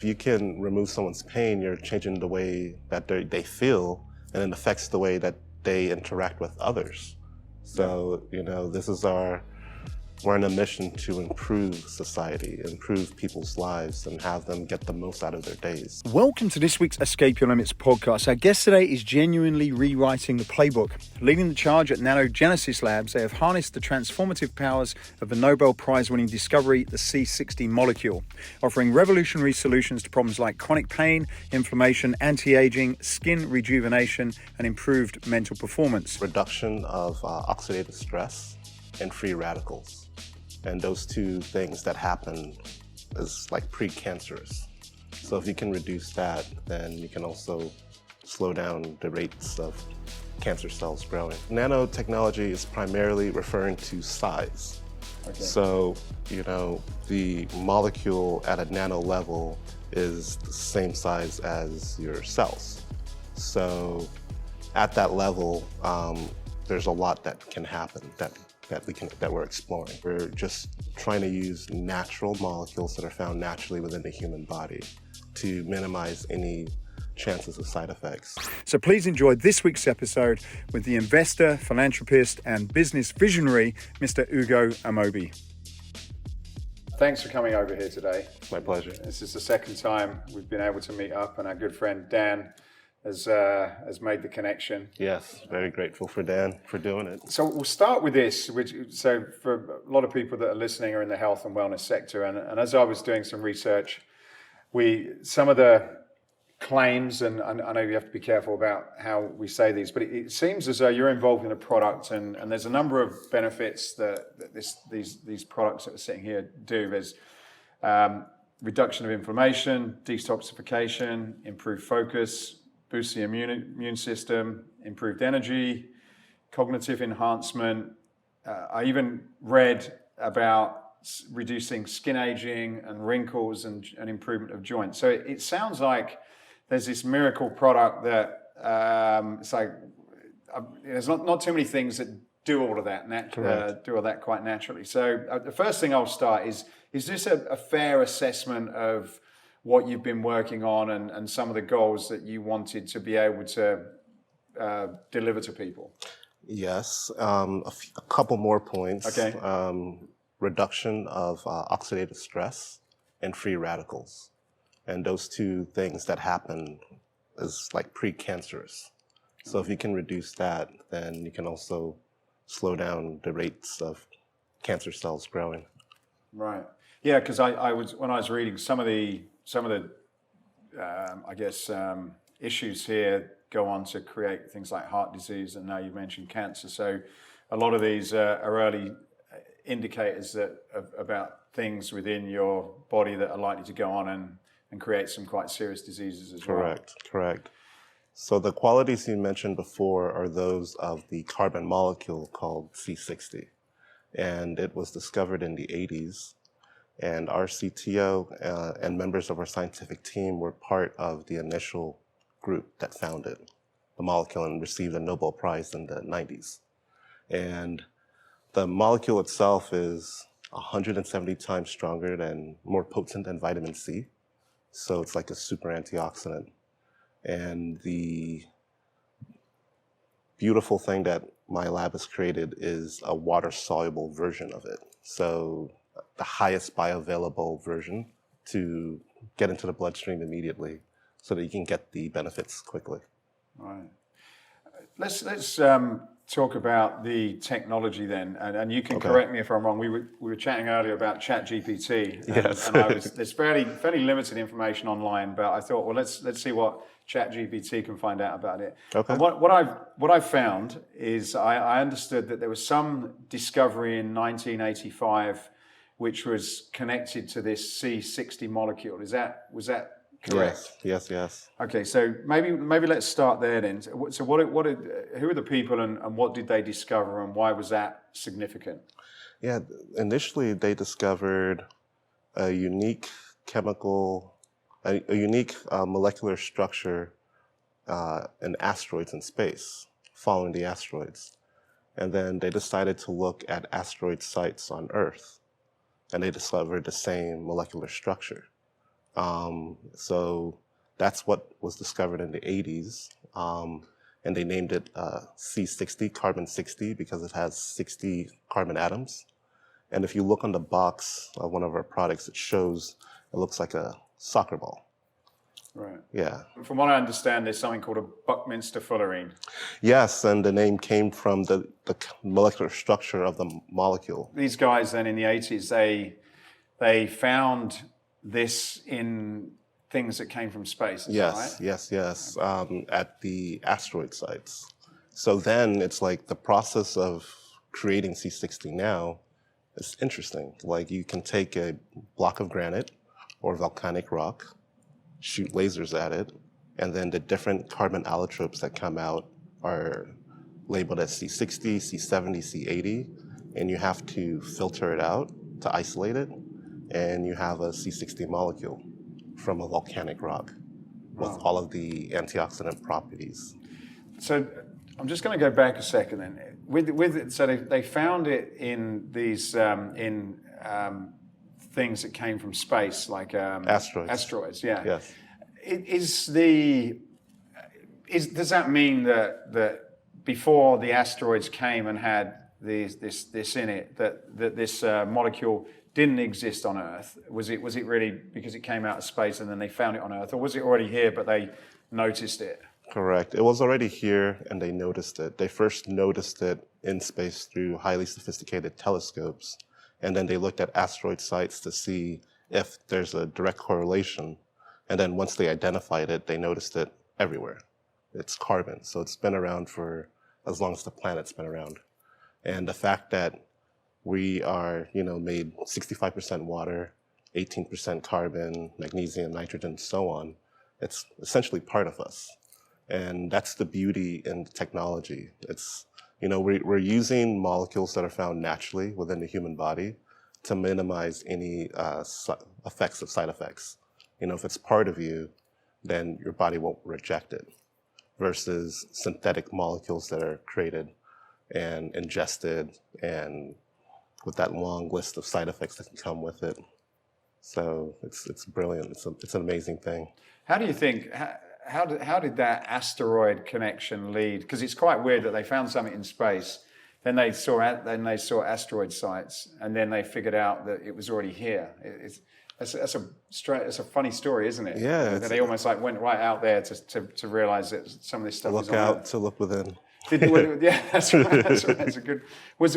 If you can remove someone's pain, you're changing the way that they feel, and it affects the way that they interact with others. So, we're on a mission to improve society, improve people's lives, and have them get the most out of their days. Welcome to this week's Escape Your Limits podcast. Our guest today is genuinely rewriting the playbook. Leading the charge at Nano Genesis Labs, they have harnessed the transformative powers of the Nobel Prize-winning discovery, the C60 molecule, offering revolutionary solutions to problems like chronic pain, inflammation, anti-aging, skin rejuvenation, and improved mental performance. Reduction of oxidative stress and free radicals. And those two things that happen is like precancerous. So if you can reduce that, then you can also slow down the rates of cancer cells growing. Nanotechnology is primarily referring to size. Okay. So, the molecule at a nano level is the same size as your cells. So at that level, there's a lot that can happen that we're exploring. We're just trying to use natural molecules that are found naturally within the human body to minimize any chances of side effects. So please enjoy this week's episode with the investor, philanthropist, and business visionary, Mr. Ugo Amobi. Thanks for coming over here today. My pleasure. This is the second time we've been able to meet up, and our good friend Dan has made the connection. Yes, very grateful for Dan for doing it. So we'll start with this, so for a lot of people that are listening are in the health and wellness sector, and as I was doing some research, some of the claims, and I know you have to be careful about how we say these, but it seems as though you're involved in a product, and there's a number of benefits that these products that are sitting here do. There's reduction of inflammation, detoxification, improved focus, boosts the immune system, improved energy, cognitive enhancement. I even read about reducing skin aging and wrinkles and improvement of joints. So it sounds like there's this miracle product that it's like there's not too many things that do all of that, do all that quite naturally. So the first thing I'll start is this a fair assessment of what you've been working on and some of the goals that you wanted to be able to deliver to people? Yes, a couple more points. Okay. Reduction of oxidative stress and free radicals. And those two things that happen is like precancerous. So if you can reduce that, then you can also slow down the rates of cancer cells growing. Right. Yeah, because when I was reading some of the issues here go on to create things like heart disease, and now you've mentioned cancer. So a lot of these are early indicators about things within your body that are likely to go on and create some quite serious diseases as well. Correct. So the qualities you mentioned before are those of the carbon molecule called C60. And it was discovered in the 80s. And our CTO and members of our scientific team were part of the initial group that found the molecule and received a Nobel Prize in the 90s. And the molecule itself is 170 times stronger and more potent than vitamin C. So it's like a super antioxidant. And the beautiful thing that my lab has created is a water-soluble version of it. So the highest bioavailable version to get into the bloodstream immediately so that you can get the benefits quickly. Right. Let's talk about the technology then, and you can correct me if I'm wrong. We were chatting earlier about ChatGPT. Yes. And there's fairly limited information online, but I thought, well, let's see what ChatGPT can find out about it. Okay. And what I've found is I understood that there was some discovery in 1985 which was connected to this C60 molecule. Was that correct? Yes. Okay, so maybe let's start there then. So who are the people and what did they discover and why was that significant? Yeah, initially they discovered a unique molecular structure in asteroids in space, following the asteroids. And then they decided to look at asteroid sites on Earth, and they discovered the same molecular structure. So that's what was discovered in the 80s. And they named it C60, carbon 60, because it has 60 carbon atoms. And if you look on the box of one of our products, it looks like a soccer ball. Right. Yeah. From what I understand, there's something called a Buckminster fullerene. Yes, and the name came from the molecular structure of the molecule. These guys then in the 80s, they found this in things that came from space, is that right? Yes. At the asteroid sites. So then it's like the process of creating C60 now is interesting. Like you can take a block of granite or volcanic rock, shoot lasers at it, and then the different carbon allotropes that come out are labeled as C60, C70, C80, and you have to filter it out to isolate it, and you have a C60 molecule from a volcanic rock with all of the antioxidant properties. So I'm just going to go back a second then. So they found it in these things that came from space, like Asteroids. Asteroids, yeah. Yes. Does that mean that before the asteroids came and had this in it, that this molecule didn't exist on Earth? Was it really because it came out of space and then they found it on Earth, or was it already here but they noticed it? Correct. It was already here and they noticed it. They first noticed it in space through highly sophisticated telescopes, and then they looked at asteroid sites to see if there's a direct correlation. And then once they identified it, they noticed it everywhere. It's carbon, so it's been around for as long as the planet's been around. And the fact that we are, made 65% water, 18% carbon, magnesium, nitrogen, so on, it's essentially part of us. And that's the beauty in technology. It's, we're using molecules that are found naturally within the human body to minimize any effects of side effects. If it's part of you, then your body won't reject it, versus synthetic molecules that are created and ingested and with that long list of side effects that can come with it. So it's brilliant. It's an amazing thing. How do you think, how did that asteroid connection lead? Because it's quite weird that they found something in space, then they saw asteroid sites, and then they figured out that it was already here. That's a funny story, isn't it? Yeah. They almost like went right out there to realize that some of this stuff was on Look out, Earth. to look within. Yeah, that's right. That's a good. Was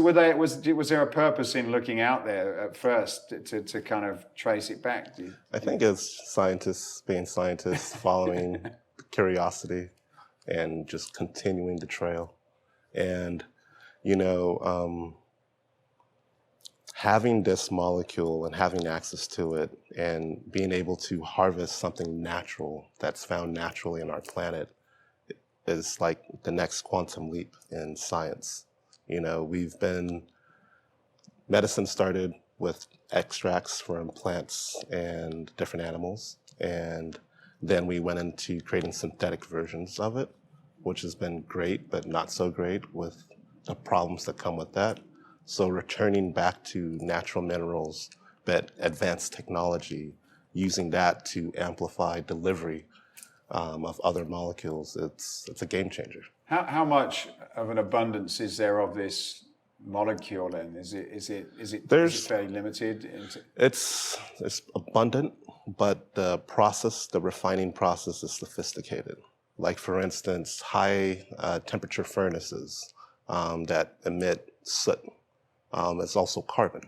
there a purpose in looking out there at first to kind of trace it back? I think it's scientists being scientists, following curiosity, and just continuing the trail. And having this molecule and having access to it and being able to harvest something natural that's found naturally in our planet is like the next quantum leap in science. Medicine started with extracts from plants and different animals, and then we went into creating synthetic versions of it, which has been great, but not so great with the problems that come with that. So returning back to natural minerals, but advanced technology, using that to amplify delivery of other molecules, it's a game changer. How much of an abundance is there of this molecule then? Is it fairly limited? It's abundant, but the refining process is sophisticated. Like for instance, high temperature furnaces that emit soot. It's also carbon.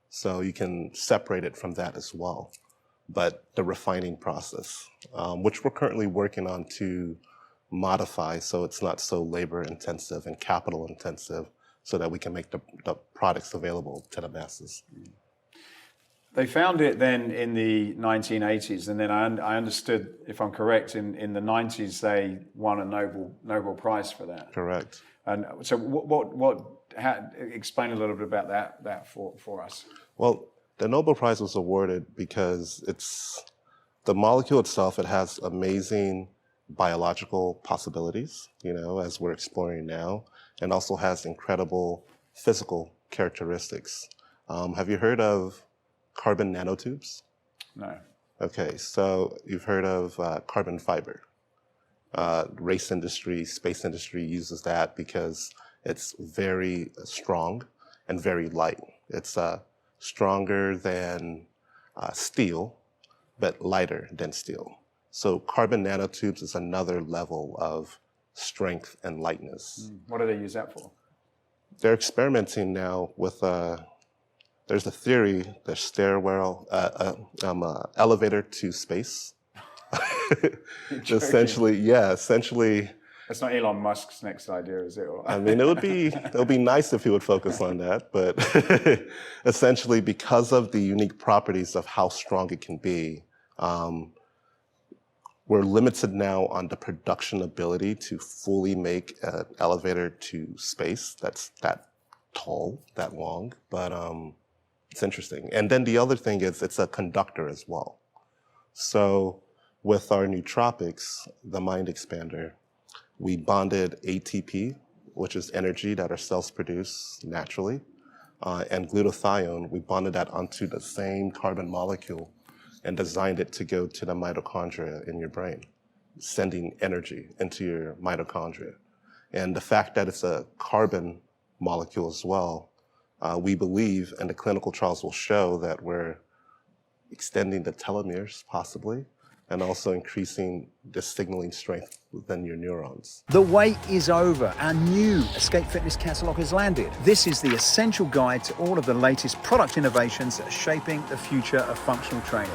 So you can separate it from that as well. But the refining process, which we're currently working on to modify so it's not so labor intensive and capital intensive, so that we can make the products available to the masses. They found it then in the 1980s, and then I understood, if I'm correct, in the 90s they won a Nobel Prize for that. Correct. And so explain a little bit about that for us. Well, the Nobel Prize was awarded because the molecule itself, it has amazing biological possibilities, as we're exploring now, and also has incredible physical characteristics. Have you heard of carbon nanotubes? No. Okay, so you've heard of carbon fiber. Race industry, space industry uses that because it's very strong and very light. It's stronger than steel, but lighter than steel. So carbon nanotubes is another level of strength and lightness. What do they use that for? They're experimenting now with there's a theory, the stairwell, elevator to space. Essentially. That's not Elon Musk's next idea, is it? I mean, it would be nice if he would focus on that, but essentially, because of the unique properties of how strong it can be, we're limited now on the production ability to fully make an elevator to space that's that tall, that long, but it's interesting. And then the other thing is it's a conductor as well. So with our Nootropics, the mind expander, we bonded ATP, which is energy that our cells produce naturally, and glutathione, we bonded that onto the same carbon molecule and designed it to go to the mitochondria in your brain, sending energy into your mitochondria. And the fact that it's a carbon molecule as well, we believe, and the clinical trials will show, that we're extending the telomeres possibly, and also increasing the signaling strength within your neurons. The wait is over. Our new Escape Fitness catalogue has landed. This is the essential guide to all of the latest product innovations that are shaping the future of functional training.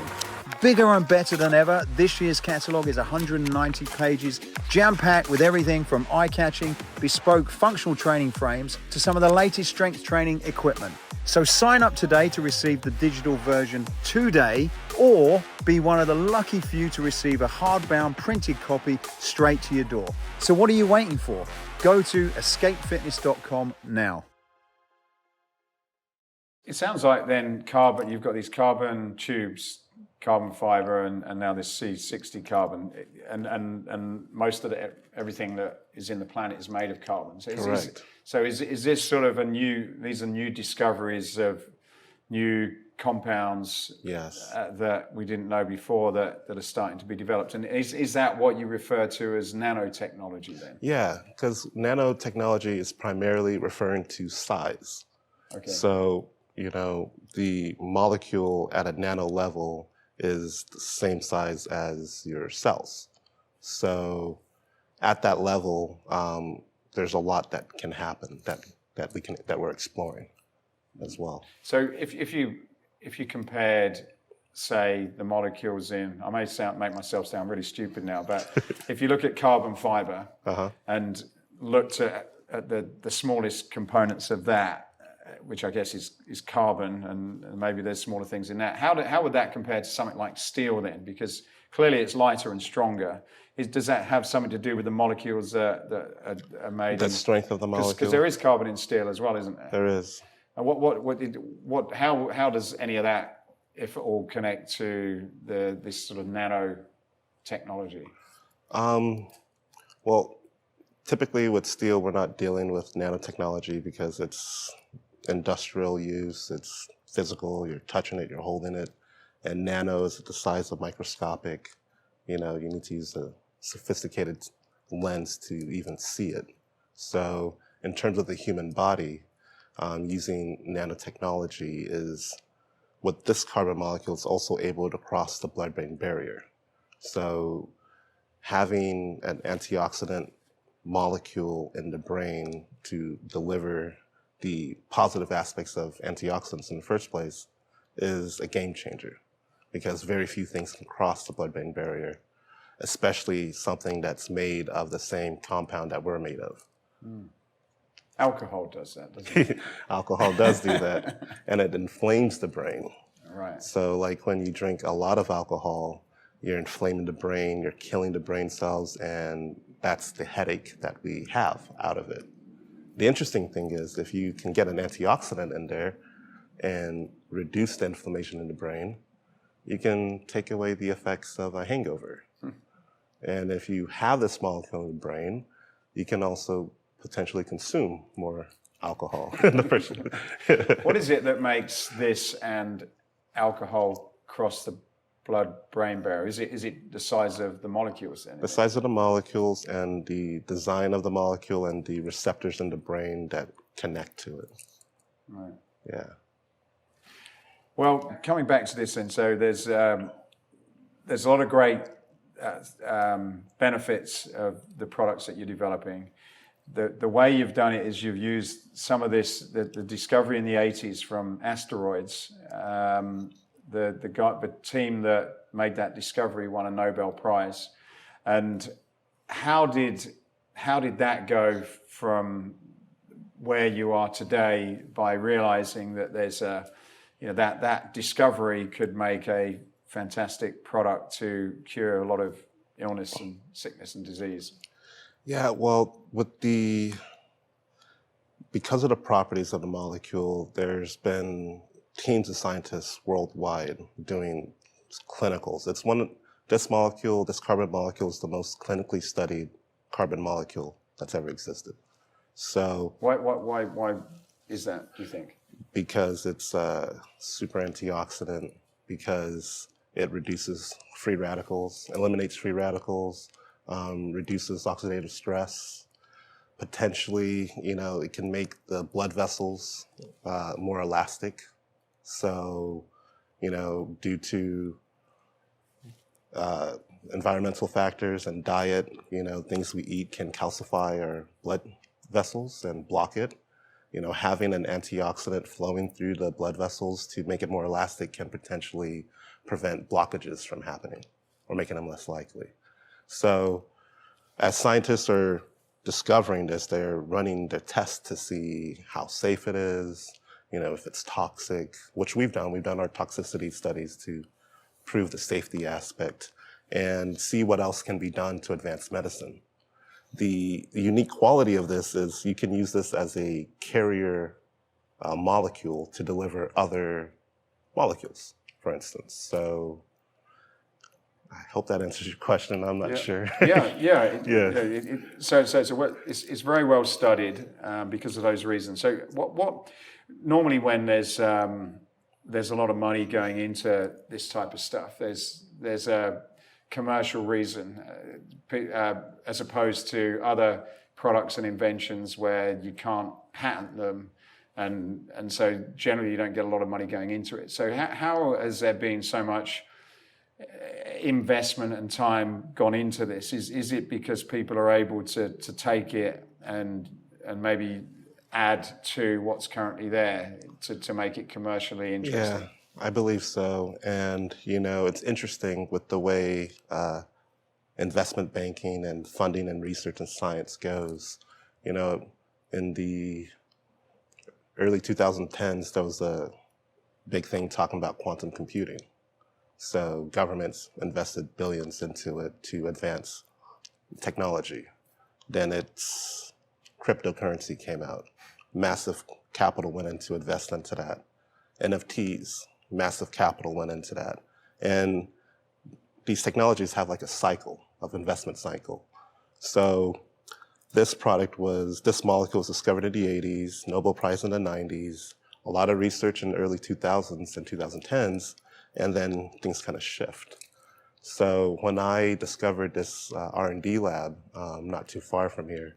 Bigger and better than ever, this year's catalogue is 190 pages, jam-packed with everything from eye-catching, bespoke functional training frames to some of the latest strength training equipment. So sign up today to receive the digital version today, or be one of the lucky few to receive a hardbound printed copy straight to your door. So what are you waiting for? Go to escapefitness.com now. It sounds like then carbon, you've got these carbon tubes, carbon fiber, and now this C60 carbon, and most of everything that is in the planet is made of carbon. So is this sort of these are new discoveries of new compounds? Yes. That we didn't know before that are starting to be developed. And is that what you refer to as nanotechnology then? Yeah, because nanotechnology is primarily referring to size. Okay. So, the molecule at a nano level is the same size as your cells. So at that level, there's a lot that can happen that we're exploring as well. So if you compared, say, the molecules in, I may make myself sound really stupid now, but if you look at carbon fiber and looked at the smallest components of that, which I guess is carbon, and maybe there's smaller things in that. How would that compare to something like steel then? Because clearly it's lighter and stronger. Does that have something to do with the molecules that are made? The strength of the molecule. Because there is carbon in steel as well, isn't there? There is. And how does any of that, if at all, connect to this sort of nanotechnology? Well, typically with steel, we're not dealing with nanotechnology because it's industrial use, it's physical, you're touching it, you're holding it, and nano is the size of microscopic. You need to use a sophisticated lens to even see it. So in terms of the human body, using nanotechnology is what this carbon molecule is also able to cross the blood-brain barrier. So having an antioxidant molecule in the brain to deliver the positive aspects of antioxidants in the first place is a game changer, because very few things can cross the blood-brain barrier, especially something that's made of the same compound that we're made of. Alcohol does that, doesn't it? Alcohol does do that, and it inflames the brain. Right. So like when you drink a lot of alcohol, you're inflaming the brain, you're killing the brain cells, and that's the headache that we have out of it. The interesting thing is if you can get an antioxidant in there and reduce the inflammation in the brain, you can take away the effects of a hangover. And if you have this molecule in the brain, you can also potentially consume more alcohol in the person. What is it that makes this and alcohol cross the blood-brain barrier? Is it the size of the molecules then? The size of the molecules and the design of the molecule and the receptors in the brain that connect to it. Right. Yeah. Well, coming back to this then, so there's a lot of great benefits of the products that you're developing. The way you've done it is you've used some of this, the discovery in the 80s from asteroids. The team that made that discovery won a Nobel Prize. And how did that go from where you are today by realizing that there's that discovery could make a fantastic product to cure a lot of illness and sickness and disease? Yeah, well, because of the properties of the molecule, there's been teams of scientists worldwide doing clinicals. This carbon molecule is the most clinically studied carbon molecule that's ever existed. So why is that, do you think? Because it's a super antioxidant, because it reduces free radicals, eliminates free radicals, reduces oxidative stress. Potentially, it can make the blood vessels more elastic. So, due to environmental factors and diet, things we eat can calcify our blood vessels and block it. Having an antioxidant flowing through the blood vessels to make it more elastic can potentially prevent blockages from happening or making them less likely. So as scientists are discovering this, they're running their tests to see how safe it is, if it's toxic, which we've done. We've done our toxicity studies to prove the safety aspect and see what else can be done to advance medicine. The unique quality of this is you can use this as a carrier molecule to deliver other molecules, for instance. So I hope that answers your question. I'm not sure. So it's very well studied because of those reasons. So what normally when there's a lot of money going into this type of stuff, there's a commercial reason as opposed to other products and inventions where you can't patent them, and so generally you don't get a lot of money going into it. So how has there been so much investment and time gone into this? Is it because people are able to take it and maybe add to what's currently there to make it commercially interesting? Yeah, I believe so. And, it's interesting with the way investment banking and funding and research and science goes. In the early 2010s, there was a big thing talking about quantum computing. So governments invested billions into it to advance technology. Then cryptocurrency came out. Massive capital went into invest into that. NFTs, massive capital went into that. And these technologies have like a cycle of investment cycle. So this molecule was discovered in the 80s, Nobel Prize in the 90s, a lot of research in the early 2000s and 2010s, and then things kind of shift. So when I discovered this R&D lab not too far from here,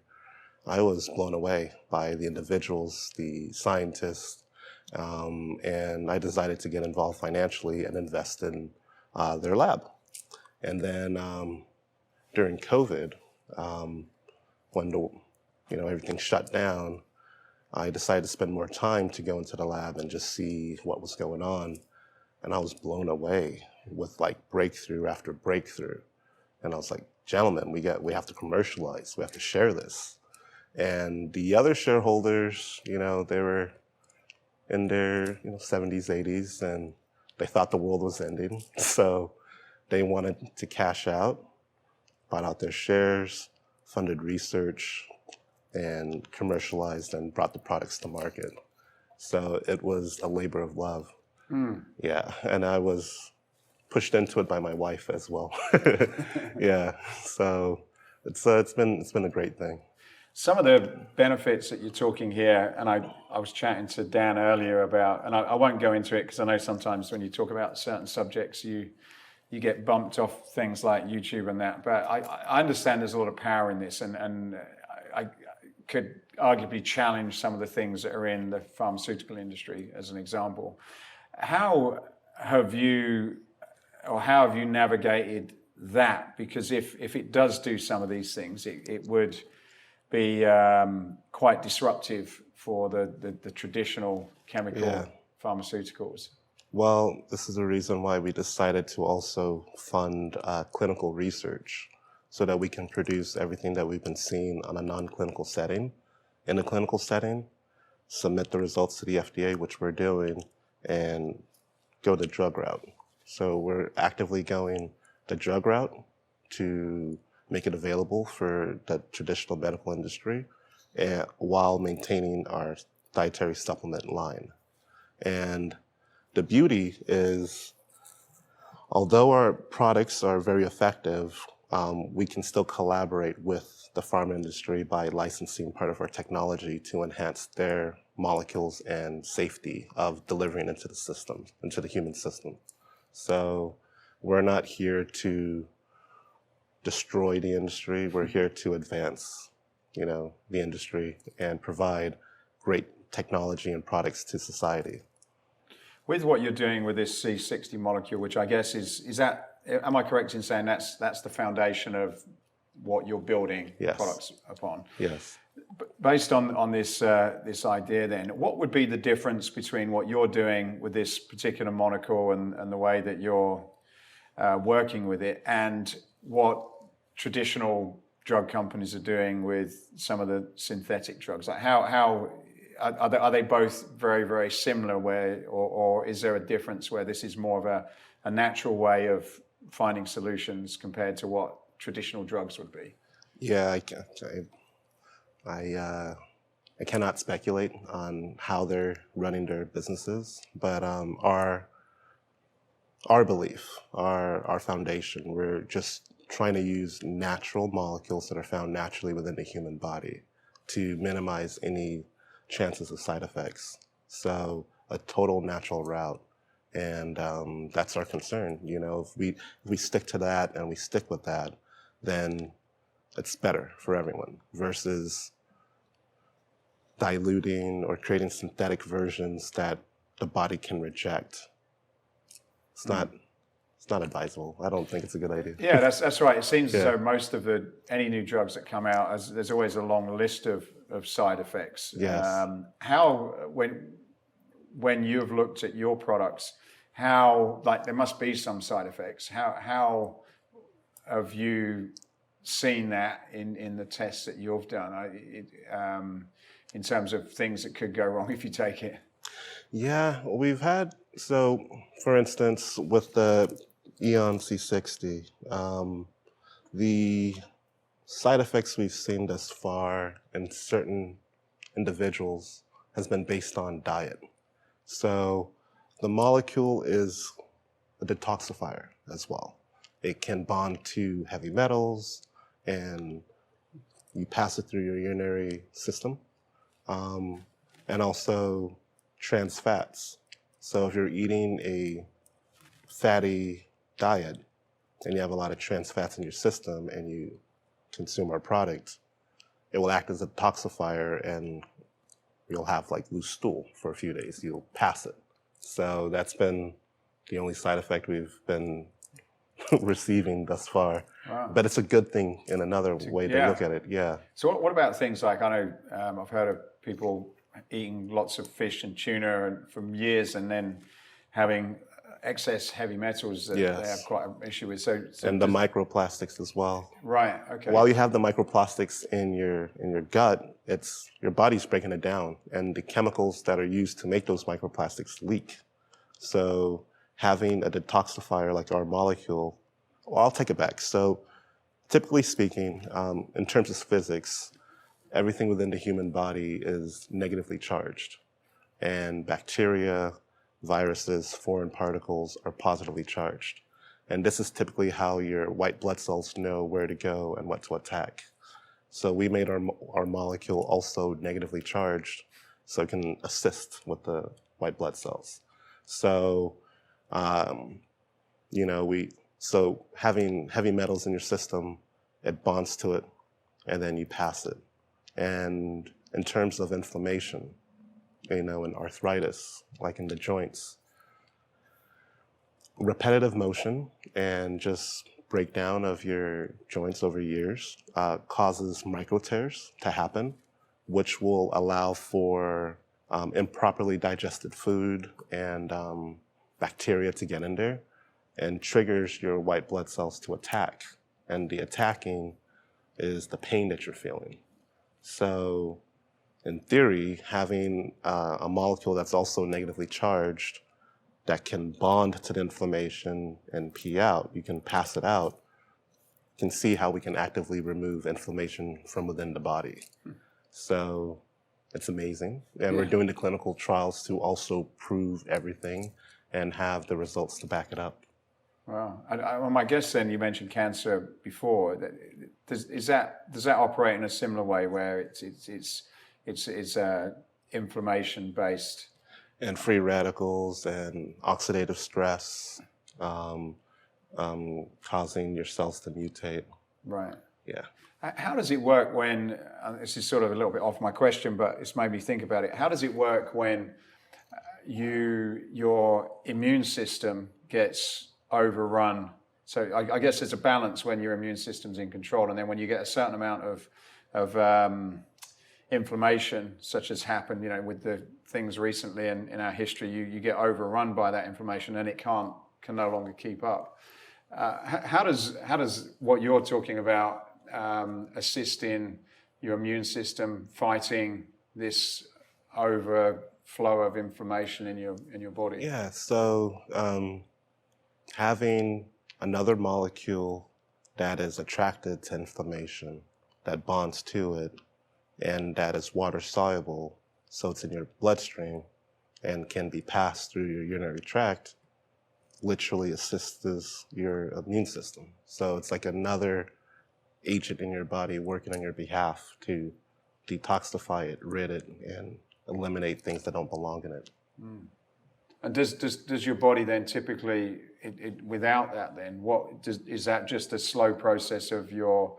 I was blown away by the individuals, the scientists, and I decided to get involved financially and invest in their lab. And then during COVID, when everything shut down, I decided to spend more time to go into the lab and just see what was going on. And I was blown away with like breakthrough after breakthrough. And I was like, gentlemen, we have to commercialize. We have to share this. And the other shareholders, they were in their 70s, 80s, and they thought the world was ending. So they wanted to cash out, bought out their shares, funded research, and commercialized and brought the products to market. So it was a labor of love. Yeah, and I was pushed into it by my wife as well. Yeah, so it's been a great thing. Some of the benefits that you're talking here, and I was chatting to Dan earlier about, and I won't go into it because I know sometimes when you talk about certain subjects, you you get bumped off things like YouTube and that. But I understand there's a lot of power in this, and I could arguably challenge some of the things that are in the pharmaceutical industry, as an example. How have you navigated that? Because if it does do some of these things, it would be quite disruptive for the traditional chemical pharmaceuticals. Well, this is the reason why we decided to also fund clinical research, so that we can produce everything that we've been seeing on a non-clinical setting. In a clinical setting, submit the results to the FDA, which we're doing, and go the drug route. So we're actively going the drug route to make it available for the traditional medical industry, while maintaining our dietary supplement line. And the beauty is, although our products are very effective, we can still collaborate with the pharma industry by licensing part of our technology to enhance their molecules and safety of delivering into the system, into the human system. So we're not here to destroy the industry. We're here to advance, the industry and provide great technology and products to society. With what you're doing with this C60 molecule, which I guess is that, am I correct in saying that's the foundation of what you're building products upon? Yes. Based on this idea then, what would be the difference between what you're doing with this particular molecule and the way that you're working with it, and what traditional drug companies are doing with some of the synthetic drugs? Like how are they both very, very similar, or is there a difference where this is more of a natural way of finding solutions compared to what traditional drugs would be? Yeah, I cannot speculate on how they're running their businesses, but our belief, our foundation, we're just trying to use natural molecules that are found naturally within the human body to minimize any chances of side effects. So a total natural route, and that's our concern. If we stick to that and we stick with that, then it's better for everyone versus diluting or creating synthetic versions that the body can reject. It's not advisable. I don't think it's a good idea. Yeah, that's right. It seems as though most of any new drugs that come out, there's always a long list of side effects. Yes. How, when you've looked at your products, there must be some side effects. How have you seen that in the tests that you've done, in terms of things that could go wrong if you take it? Yeah, we've had, so for instance, with the Eon C60, the side effects we've seen thus far in certain individuals has been based on diet. So the molecule is a detoxifier as well. It can bond to heavy metals, and you pass it through your urinary system, and also trans fats. So if you're eating a fatty diet and you have a lot of trans fats in your system and you consume our product, it will act as a detoxifier, and you'll have like loose stool for a few days. You'll pass it. So that's been the only side effect we've been receiving thus far. Wow. But it's a good thing in another way to look at it. Yeah. So what about things like, I know I've heard of people eating lots of fish and tuna for years and then having excess heavy metals that they have quite an issue with. So and the microplastics as well. Right. Okay. While you have the microplastics in your gut, it's your body's breaking it down, and the chemicals that are used to make those microplastics leak. So having a detoxifier like our molecule, well, I'll take it back. So typically speaking, in terms of physics, everything within the human body is negatively charged, and bacteria, viruses, foreign particles are positively charged. And this is typically how your white blood cells know where to go and what to attack. So we made our molecule also negatively charged, so it can assist with the white blood cells. So, So having heavy metals in your system, it bonds to it, and then you pass it. And in terms of inflammation, and arthritis, like in the joints, repetitive motion and just breakdown of your joints over years causes micro tears to happen, which will allow for improperly digested food and bacteria to get in there, and triggers your white blood cells to attack. And the attacking is the pain that you're feeling. So in theory, having a molecule that's also negatively charged that can bond to the inflammation and pee out, you can pass it out, you can see how we can actively remove inflammation from within the body. So it's amazing. And we're doing the clinical trials to also prove everything and have the results to back it up. Wow. And my guess then, you mentioned cancer before. Does that operate in a similar way where it's inflammation based? And free radicals and oxidative stress causing your cells to mutate. Right. Yeah. How does it work when, this is sort of a little bit off my question, but it's made me think about it. How does it work when your immune system gets overrun? So I guess there's a balance when your immune system's in control, and then when you get a certain amount of inflammation, such as happened, with the things recently in our history, you get overrun by that inflammation, and it can no longer keep up. How does what you're talking about assist in your immune system fighting this overflow of inflammation in your body? Yeah. So having another molecule that is attracted to inflammation, that bonds to it, and that is water soluble, so it's in your bloodstream and can be passed through your urinary tract, literally assists your immune system. So it's like another agent in your body working on your behalf to detoxify it, rid it, and eliminate things that don't belong in it. Mm. And does your body then typically, without that then, is that just a slow process of your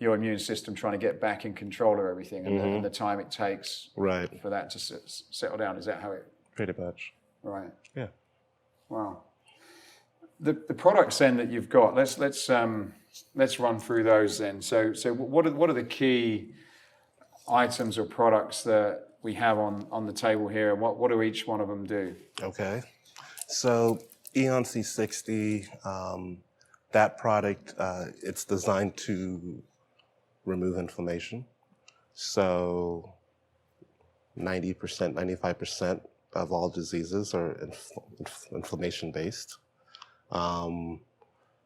immune system trying to get back in control of everything, and the time it takes for that to settle down? Is that how it? Pretty much. Right. Yeah. Wow. The products then that you've got, let's run through those then. So what are the key items or products that we have on the table here, and what do each one of them do? Okay. So Eon C60, that product, it's designed to remove inflammation. So 90%, 95% of all diseases are inflammation based.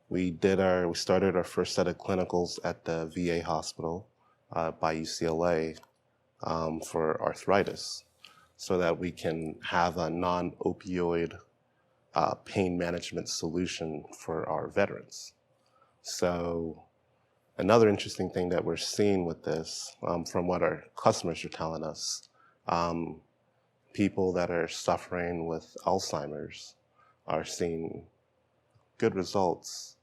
We started our first set of clinicals at the VA hospital by UCLA for arthritis, so that we can have a non-opioid pain management solution for our veterans. So another interesting thing that we're seeing with this, from what our customers are telling us, people that are suffering with Alzheimer's are seeing good results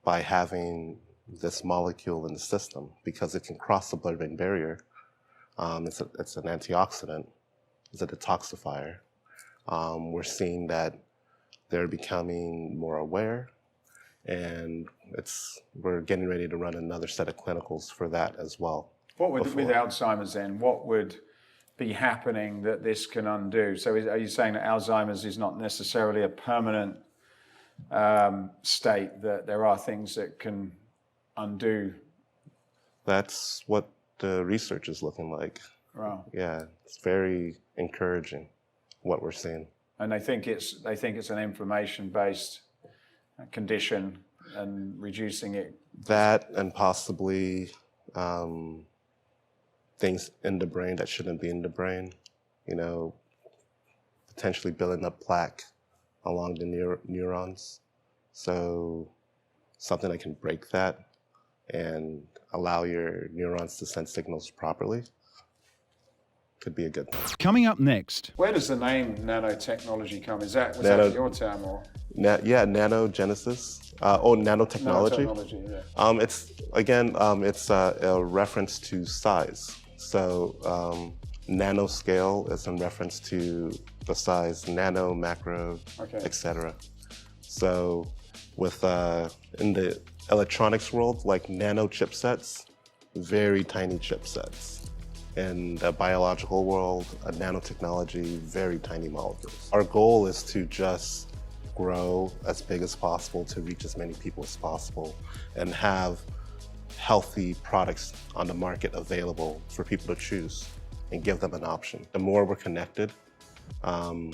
by having this molecule in the system, because it can cross the blood-brain barrier. It's an antioxidant, it's a detoxifier. We're seeing that they're becoming more aware, and we're getting ready to run another set of clinicals for that as well. What would, with Alzheimer's then, what would be happening that this can undo? So are you saying that Alzheimer's is not necessarily a permanent state, that there are things that can undo? That's what the research is looking like. Wow. Yeah, it's very encouraging what we're seeing. And they think it's an inflammation-based condition, and reducing it. That, and possibly things in the brain that shouldn't be in the brain, potentially building up plaque along the neurons. So something that can break that and allow your neurons to send signals properly. could be a good thing. Coming up next. Where does the name nanotechnology come? Was that your term or? Nano Genesis, nanotechnology. Nanotechnology, yeah. It's a reference to size. So nanoscale is in reference to the size nano, macro, etc. So with in the electronics world, like nano chipsets, very tiny chipsets. In the biological world, nanotechnology, very tiny molecules. Our goal is to just grow as big as possible to reach as many people as possible and have healthy products on the market available for people to choose and give them an option. The more we're connected, the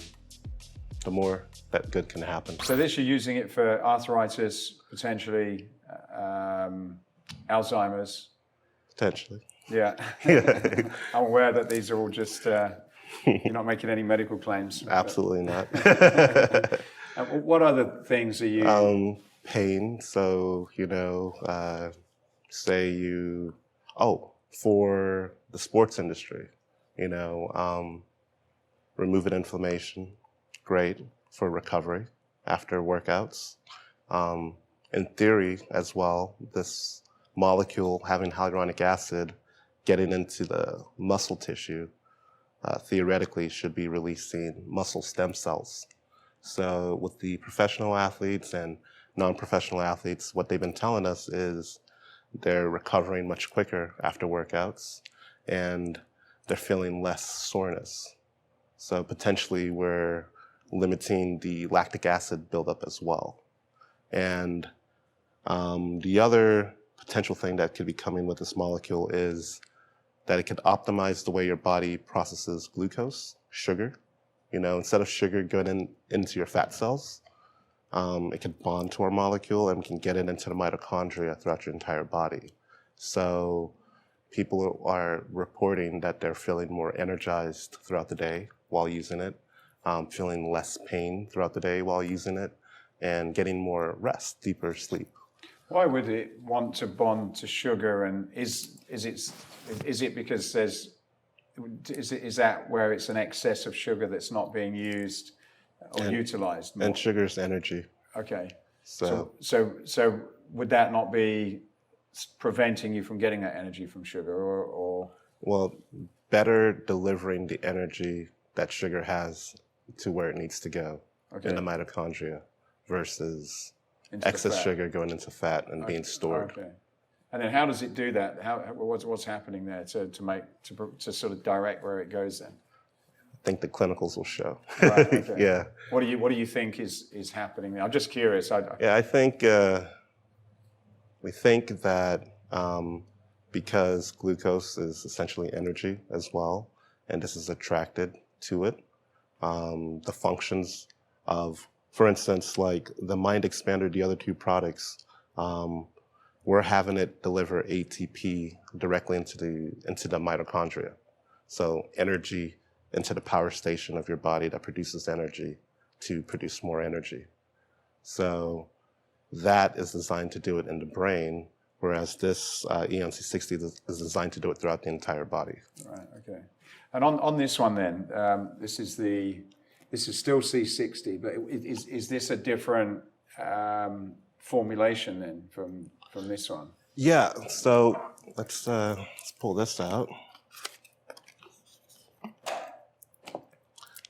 more that good can happen. So this, you're using it for arthritis, potentially Alzheimer's? Potentially. Yeah. I'm aware that these are all just, you're not making any medical claims. Absolutely not. What other things are you? Pain. So, for the sports industry, removing inflammation, great for recovery after workouts. In theory as well, this molecule having hyaluronic acid getting into the muscle tissue, theoretically should be releasing muscle stem cells. So with the professional athletes and non-professional athletes, what they've been telling us is they're recovering much quicker after workouts and they're feeling less soreness. So potentially we're limiting the lactic acid buildup as well. And the other potential thing that could be coming with this molecule is that it could optimize the way your body processes glucose, sugar. Instead of sugar going into your fat cells, it could bond to our molecule and we can get it into the mitochondria throughout your entire body. So people are reporting that they're feeling more energized throughout the day while using it, feeling less pain throughout the day while using it, and getting more rest, deeper sleep. Why would it want to bond to sugar, and is it because is that where it's an excess of sugar that's not being used or utilized more? And sugar's energy. Okay. So would that not be preventing you from getting that energy from sugar, or? Well, better delivering the energy that sugar has to where it needs to go in the mitochondria versus excess sugar going into fat and being stored. Okay. And then how does it do that? What's happening there to sort of direct where it goes then? I think the clinicals will show. Right, okay. Yeah. What do you think is happening there? I'm just curious. I think we think that because glucose is essentially energy as well, and this is attracted to it, the functions of, for instance, like the Mind Expander, the other two products, we're having it deliver ATP directly into the mitochondria. So energy into the power station of your body that produces energy to produce more energy. So that is designed to do it in the brain, whereas this C60 is designed to do it throughout the entire body. Right, okay. And on this one then, this is still C60, but is this a different formulation then from this one? Yeah, so let's pull this out.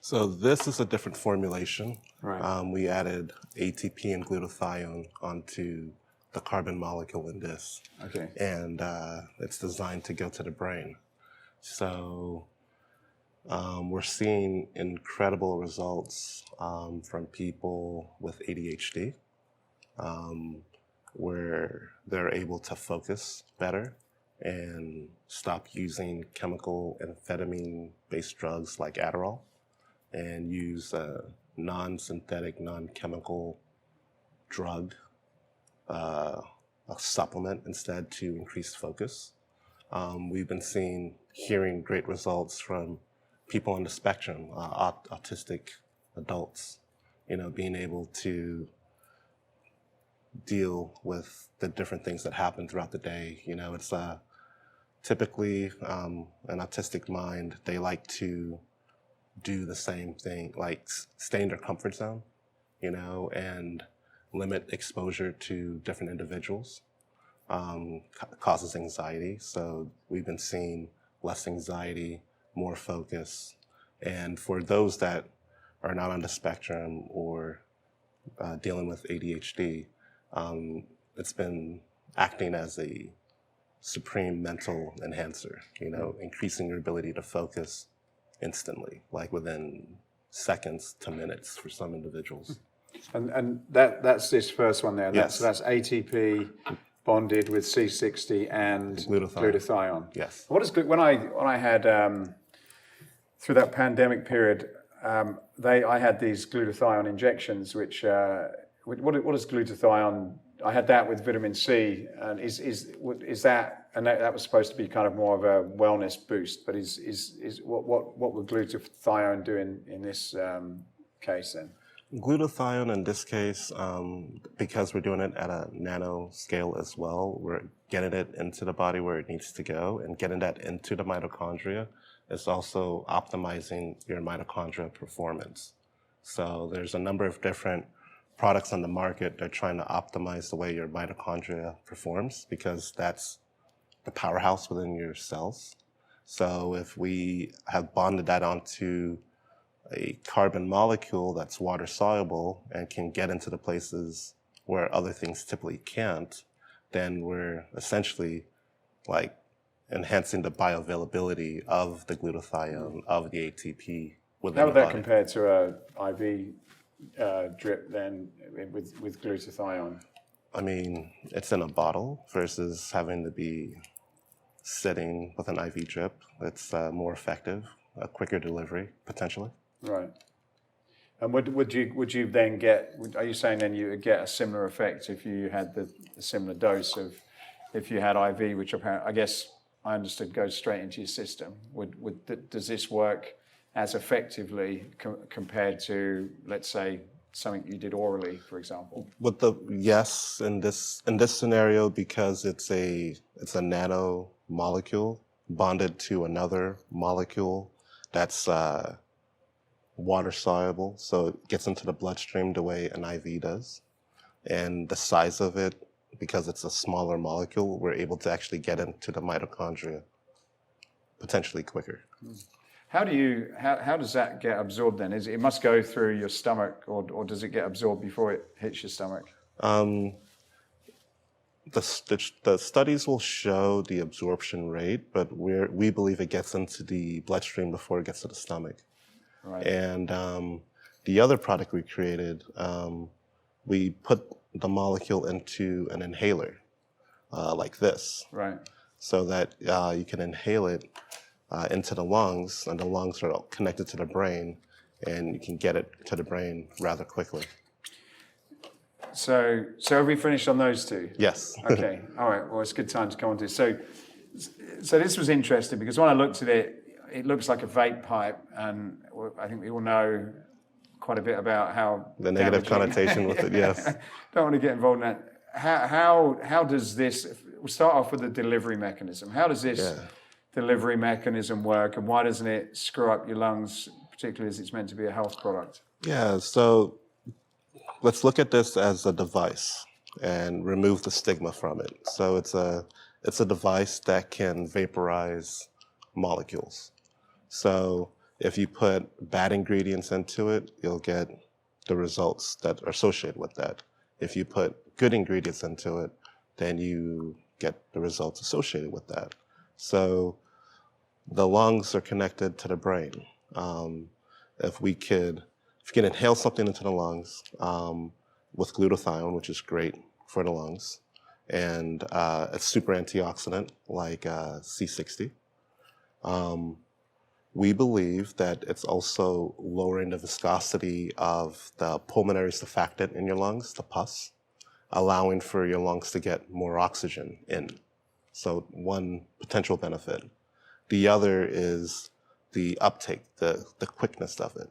So this is a different formulation. Right. We added ATP and glutathione onto the carbon molecule in this. Okay. And it's designed to go to the brain. So we're seeing incredible results from people with ADHD, where they're able to focus better and stop using chemical amphetamine-based drugs like Adderall and use a non-synthetic, non-chemical drug, a supplement instead to increase focus. We've been hearing great results from people on the spectrum, autistic adults, being able to deal with the different things that happen throughout the day. It's typically, an autistic mind, they like to do the same thing, like stay in their comfort zone, and limit exposure to different individuals, causes anxiety. So we've been seeing less anxiety, more focus. And for those that are not on the spectrum or dealing with ADHD, it's been acting as a supreme mental enhancer, increasing your ability to focus instantly, like within seconds to minutes for some individuals. And that's this first one there. Yes. So that's ATP bonded with C60 and glutathione. Yes. What is when I had through that pandemic period, I had these glutathione injections, which what is glutathione? I had that with vitamin C, and is that, and that was supposed to be kind of more of a wellness boost, but what would glutathione do in this case then? Glutathione in this case, because we're doing it at a nano scale as well, we're getting it into the body where it needs to go, and getting that into the mitochondria is also optimizing your mitochondria performance. So there's a number of different products on the market that are trying to optimize the way your mitochondria performs, because that's the powerhouse within your cells. So if we have bonded that onto a carbon molecule that's water soluble and can get into the places where other things typically can't, then we're essentially like enhancing the bioavailability of the glutathione, of the ATP within How would the that body. compare to a IV drip then with glutathione? I mean, it's in a bottle versus having to be sitting with an IV drip. It's more effective, a quicker delivery, potentially. Right. And would you then get? Are you saying then you would get a similar effect if you had the similar dose of if you had IV, which apparently I guess I understood goes straight into your system? Does this work as effectively compared to, let's say, something you did orally, for example? Yes, in this scenario, because it's a nano molecule bonded to another molecule that's water soluble, so it gets into the bloodstream the way an IV does. And the size of it, because it's a smaller molecule, we're able to actually get into the mitochondria potentially quicker. How does that get absorbed then? It must go through your stomach, or does it get absorbed before it hits your stomach? The studies will show the absorption rate, but we believe it gets into the bloodstream before it gets to the stomach. Right. And the other product we created, we put the molecule into an inhaler like this. Right. So that you can inhale it into the lungs, and the lungs are connected to the brain, and you can get it to the brain rather quickly. So have we finished on those two? Yes. Okay. All right. Well, it's a good time to come on to this. So this was interesting because when I looked at it, it looks like a vape pipe, and I think we all know quite a bit about how the negative connotation with it. Yes. Don't want to get involved in that. How does this? We'll start off with the delivery mechanism. How does this delivery mechanism work, and why doesn't it screw up your lungs, particularly as it's meant to be a health product? Yeah. So let's look at this as a device and remove the stigma from it. So it's a device that can vaporize molecules. So if you put bad ingredients into it, you'll get the results that are associated with that. If you put good ingredients into it, then you get the results associated with that. So the lungs are connected to the brain. If you can inhale something into the lungs with glutathione, which is great for the lungs, and it's super antioxidant like C60. We believe that it's also lowering the viscosity of the pulmonary surfactant in your lungs, the pus, allowing for your lungs to get more oxygen in. So one potential benefit. The other is the uptake, the quickness of it.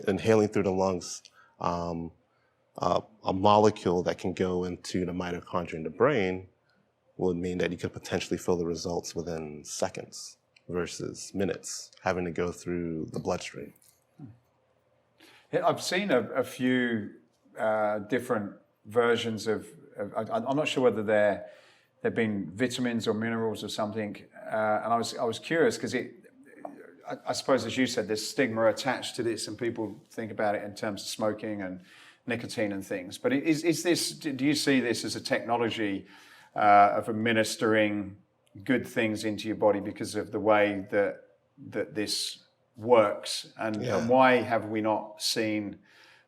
Inhaling through the lungs, a molecule that can go into the mitochondria in the brain would mean that you could potentially feel the results within seconds versus minutes, having to go through the bloodstream. Yeah, I've seen a few different versions of I'm not sure whether they've been vitamins or minerals or something, and I was curious because I suppose, as you said, there's stigma attached to this, and people think about it in terms of smoking and nicotine and things. But is this? Do you see this as a technology of administering good things into your body because of the way that this works, and why have we not seen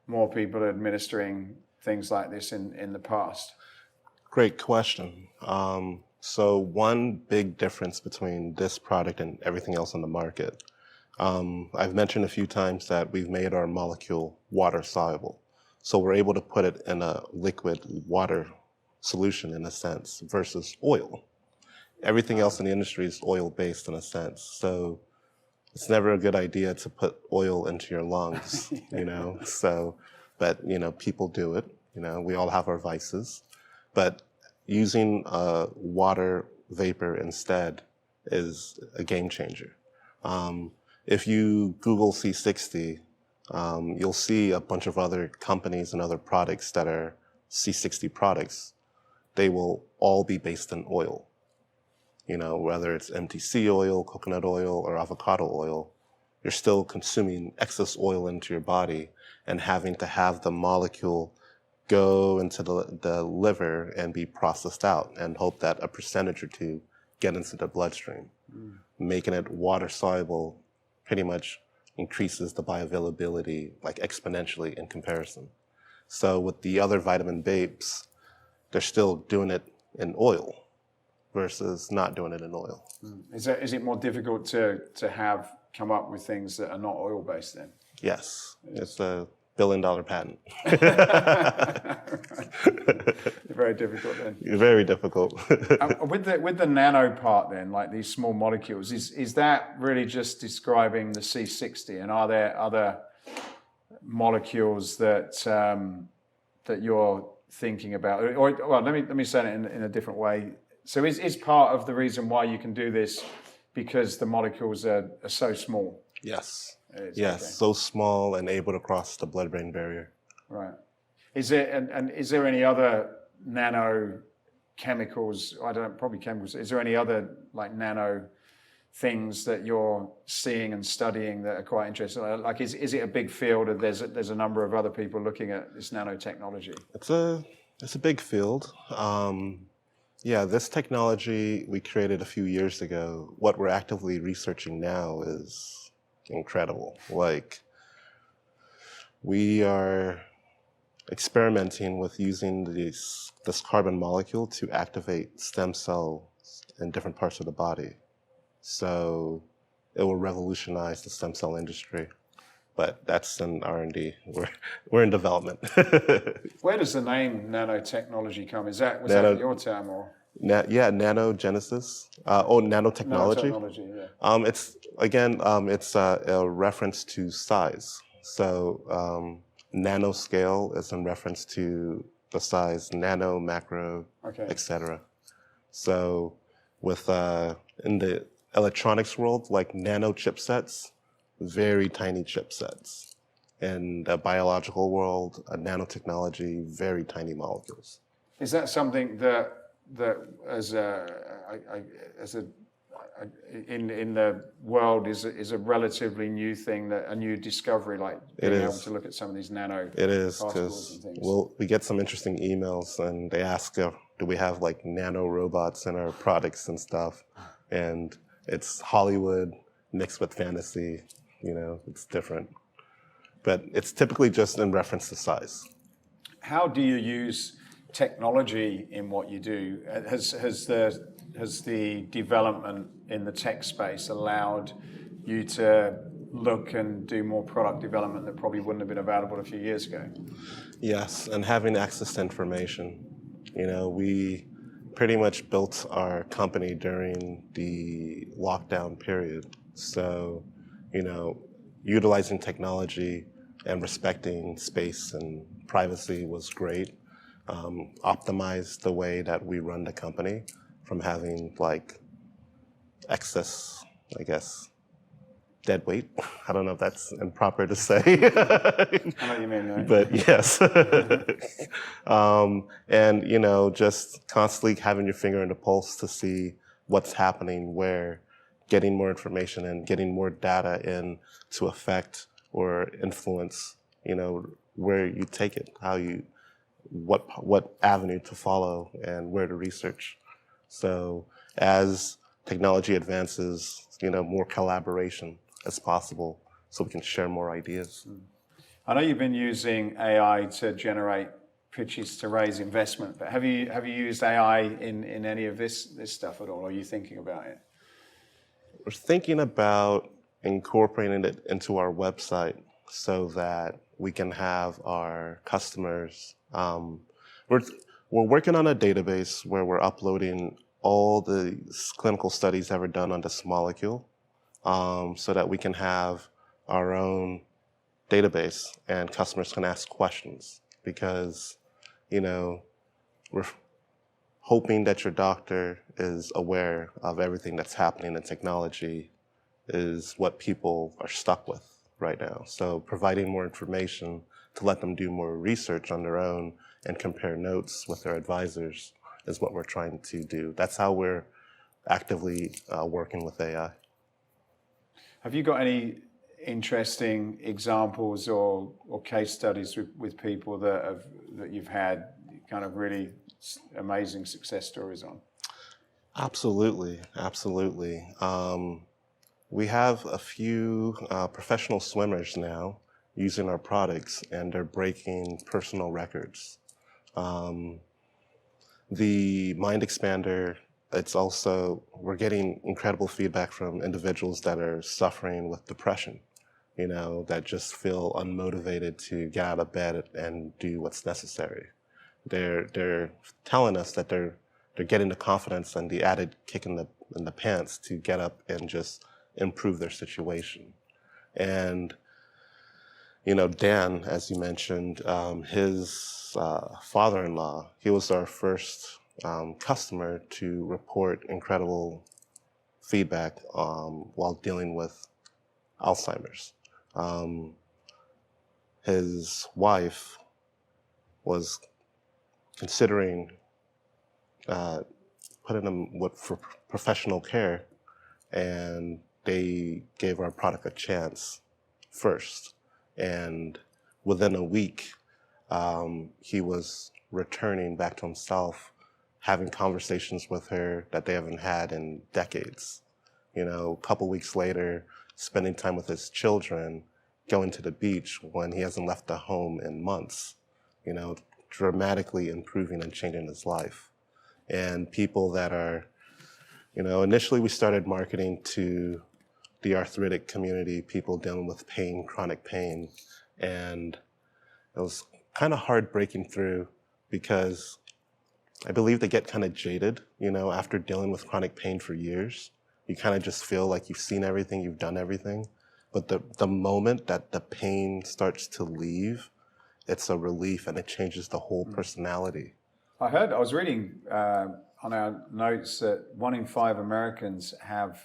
more people administering things like this in the past? Great question. So one big difference between this product and everything else on the market, I've mentioned a few times that we've made our molecule water soluble. So we're able to put it in a liquid water solution in a sense versus oil. Everything else in the industry is oil based in a sense. So it's never a good idea to put oil into your lungs, you know. So, but people do it. We all have our vices, but using water vapor instead is a game changer. If you Google C60, you'll see a bunch of other companies and other products that are C60 products. They will all be based in oil. Whether it's MTC oil, coconut oil, or avocado oil, you're still consuming excess oil into your body and having to have the molecule go into the liver and be processed out and hope that a percentage or two get into the bloodstream. Making it water soluble pretty much increases the bioavailability like exponentially in comparison. So with the other vitamin vapes, they're still doing it in oil versus not doing it in oil. Is it more difficult to come up with things that are not oil based then? Yes, it's a $1 billion patent. Very difficult then. Very difficult. With the nano part then, like these small molecules, is that really just describing the C60? And are there other molecules that that you're thinking about? Or well, let me say it in a different way. So is part of the reason why you can do this because the molecules are so small? Yes. Yes, okay. So small and able to cross the blood-brain barrier. Right. Is there any other nano chemicals? Probably chemicals. Is there any other like nano things that you're seeing and studying that are quite interesting? Like, is it a big field? Or there's a number of other people looking at this nanotechnology. It's a big field. This technology we created a few years ago. What we're actively researching now is incredible. Like, we are experimenting with using this carbon molecule to activate stem cells in different parts of the body. So it will revolutionize the stem cell industry. But that's in R&D. We're in development. Where does the name nanotechnology come? Was that your term or? Nano Genesis. Nanotechnology. Nanotechnology, yeah. It's a reference to size. So nanoscale is in reference to the size nano, macro, etc. So with in the electronics world, like nano chipsets, very tiny chipsets. In the biological world, nanotechnology, very tiny molecules. Is that something that in the world is a relatively new thing, a new discovery, like being able to look at some of these nano particles and things? We get some interesting emails and they ask, do we have like nano robots in our products and stuff? And it's Hollywood mixed with fantasy, it's different. But it's typically just in reference to size. How do you use technology in what you do? Has the development in the tech space allowed you to look and do more product development that probably wouldn't have been available a few years ago? Yes, and having access to information. We pretty much built our company during the lockdown period. So, utilizing technology and respecting space and privacy was great. Optimized the way that we run the company from having like excess, I guess, dead weight. I don't know if that's improper to say. I know what you mean, right? But yes. And, you know, just constantly having your finger on the pulse to see what's happening, where, getting more information and getting more data in to affect or influence, you know, where you take it, what avenue to follow and where to research. So as technology advances, you know, more collaboration as possible so we can share more ideas. I know you've been using AI to generate pitches to raise investment, but have you used AI in any of this stuff at all? Or are you thinking about it? We're thinking about incorporating it into our website so that we can have our customers. We're working on a database where we're uploading all the clinical studies ever done on this molecule, so that we can have our own database and customers can ask questions. Because, you know, we're hoping that your doctor is aware of everything that's happening in technology is what people are stuck with right now. So providing more information to let them do more research on their own and compare notes with their advisors is what we're trying to do. That's how we're actively working with AI. Have you got any interesting examples or case studies with people that you've had kind of really amazing success stories on? Absolutely, absolutely. We have a few professional swimmers now using our products, and they're breaking personal records. The Mind Expander, we're getting incredible feedback from individuals that are suffering with depression, you know, that just feel unmotivated to get out of bed and do what's necessary. They're telling us that they're getting the confidence and the added kick in the pants to get up and just improve their situation. And, you know, Dan, as you mentioned, his father-in-law, he was our first customer to report incredible feedback while dealing with Alzheimer's. His wife was considering putting him for professional care, and they gave our product a chance first. And within a week, he was returning back to himself, having conversations with her that they haven't had in decades. You know, a couple weeks later, spending time with his children, going to the beach when he hasn't left the home in months, you know, dramatically improving and changing his life. And people that are, you know, initially we started marketing to the arthritic community, people dealing with pain, chronic pain. And it was kind of hard breaking through because I believe they get kind of jaded, you know, after dealing with chronic pain for years. You kind of just feel like you've seen everything, you've done everything. But the moment that the pain starts to leave, it's a relief and it changes the whole personality. I was reading on our notes that 1 in 5 Americans have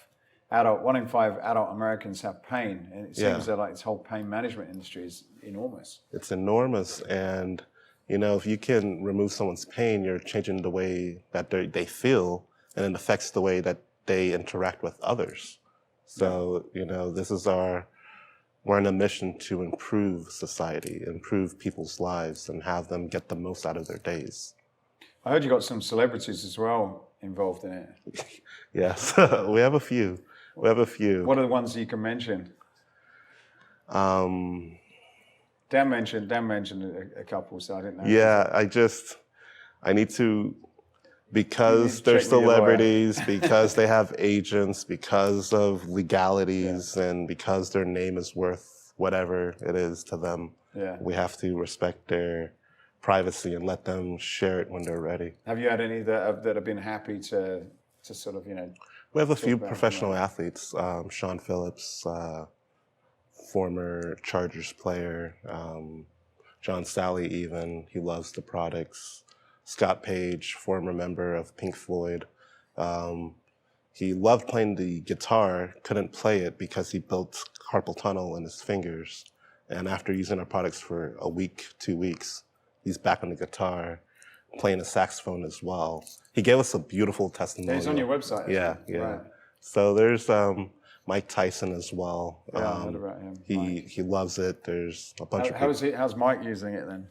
adult Americans have pain, and it seems that like this whole pain management industry is enormous. It's enormous, and you know, if you can remove someone's pain, you're changing the way that they feel, and it affects the way that they interact with others. So, you know, we're on a mission to improve society, improve people's lives, and have them get the most out of their days. I heard you got some celebrities as well involved in it. Yes, we have a few. What are the ones you can mention? Dan mentioned a couple, so I didn't know. Yeah, I need to, because they're celebrities, because they have agents, because of legalities, and because their name is worth whatever it is to them. Yeah. We have to respect their privacy and let them share it when they're ready. Have you had any that have been happy to sort of, you know? We have a few professional athletes. Sean Phillips, former Chargers player. John Sally even, he loves the products. Scott Page, former member of Pink Floyd. He loved playing the guitar, couldn't play it because he built carpal tunnel in his fingers. And after using our products for a week, 2 weeks, he's back on the guitar, playing the saxophone as well. He gave us a beautiful testimonial. He's on your website. Yeah, yeah. Right. So there's Mike Tyson as well. Yeah, I heard about him. He loves it. There's a bunch of people. How's Mike using it then?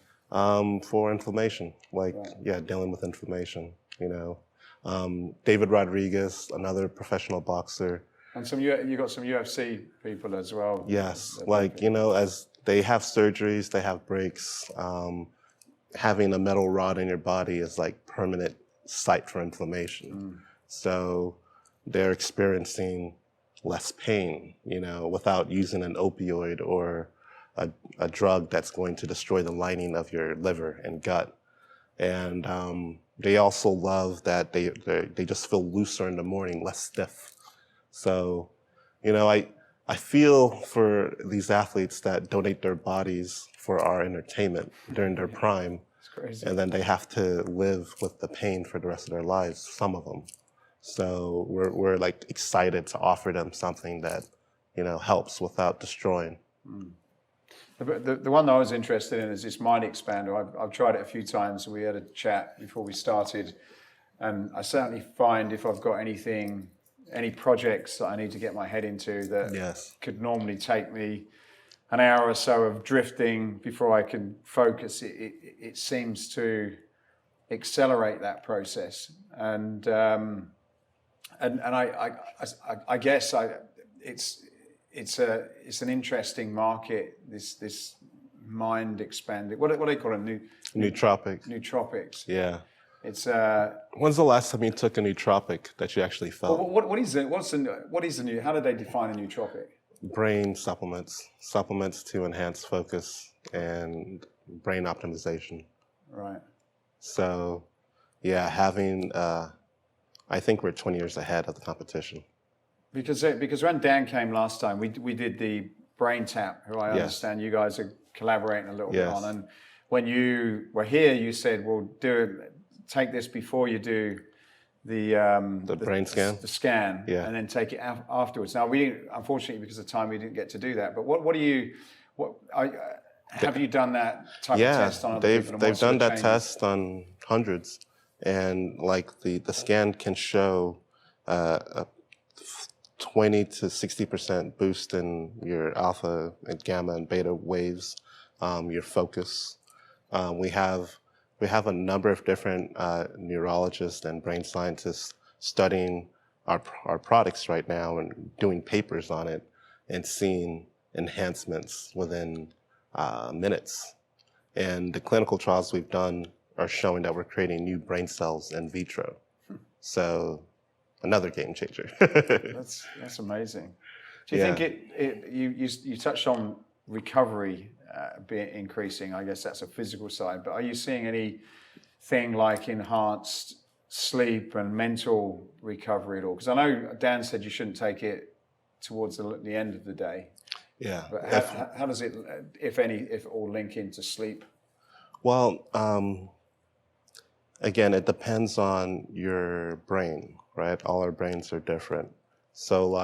For inflammation, dealing with inflammation, David Rodriguez, another professional boxer. And you got some UFC people as well. Yes, as they have surgeries, they have breaks. Having a metal rod in your body is like permanent site for inflammation. So they're experiencing less pain, without using an opioid or a drug that's going to destroy the lining of your liver and gut. And they also love that they just feel looser in the morning, less stiff. So, I feel for these athletes that donate their bodies for our entertainment during their prime. It's crazy. And then they have to live with the pain for the rest of their lives, some of them. So we're like excited to offer them something that, helps without destroying. The one that I was interested in is this Mind Expander. I've tried it a few times. We had a chat before we started, and I certainly find if I've got any projects that I need to get my head into that could normally take me an hour or so of drifting before I can focus, it seems to accelerate that process. And I guess it's an interesting market. This mind expanding. What do they call it? Nootropics. Nootropics. Yeah. It's. When's the last time you took a nootropic that you actually felt? What is it? What is the new? How do they define a nootropic? Brain supplements to enhance focus and brain optimization. Right. So, yeah, having. I think we're 20 years ahead of the competition. Because when Dan came last time, we did the brain tap, who I understand you guys are collaborating a little bit on. And when you were here, you said, "Well, take this before you do the brain scan, the scan, and then take it afterwards." Now, unfortunately, because of time, we didn't get to do that. But have you done that type of test on other people? They've done that test on hundreds, and the scan can show a 20 to 60% boost in your alpha and gamma and beta waves, your focus. We have a number of different neurologists and brain scientists studying our products right now and doing papers on it and seeing enhancements within minutes. And the clinical trials we've done are showing that we're creating new brain cells in vitro. So another game changer. That's amazing. Do you think you touched on recovery being increasing? I guess that's a physical side, but are you seeing anything like enhanced sleep and mental recovery at all? Because I know Dan said you shouldn't take it towards the end of the day. Yeah. But how does it, if all, link into sleep? Well, again, it depends on your brain, right? All our brains are different. So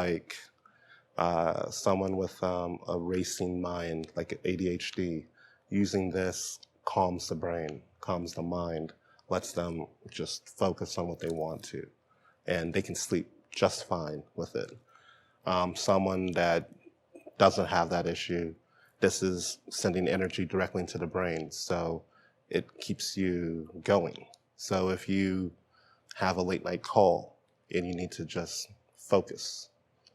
someone with a racing mind, like ADHD, using this calms the brain, calms the mind, lets them just focus on what they want to, and they can sleep just fine with it. Someone that doesn't have that issue, this is sending energy directly into the brain, so it keeps you going. So if you have a late night call and you need to just focus,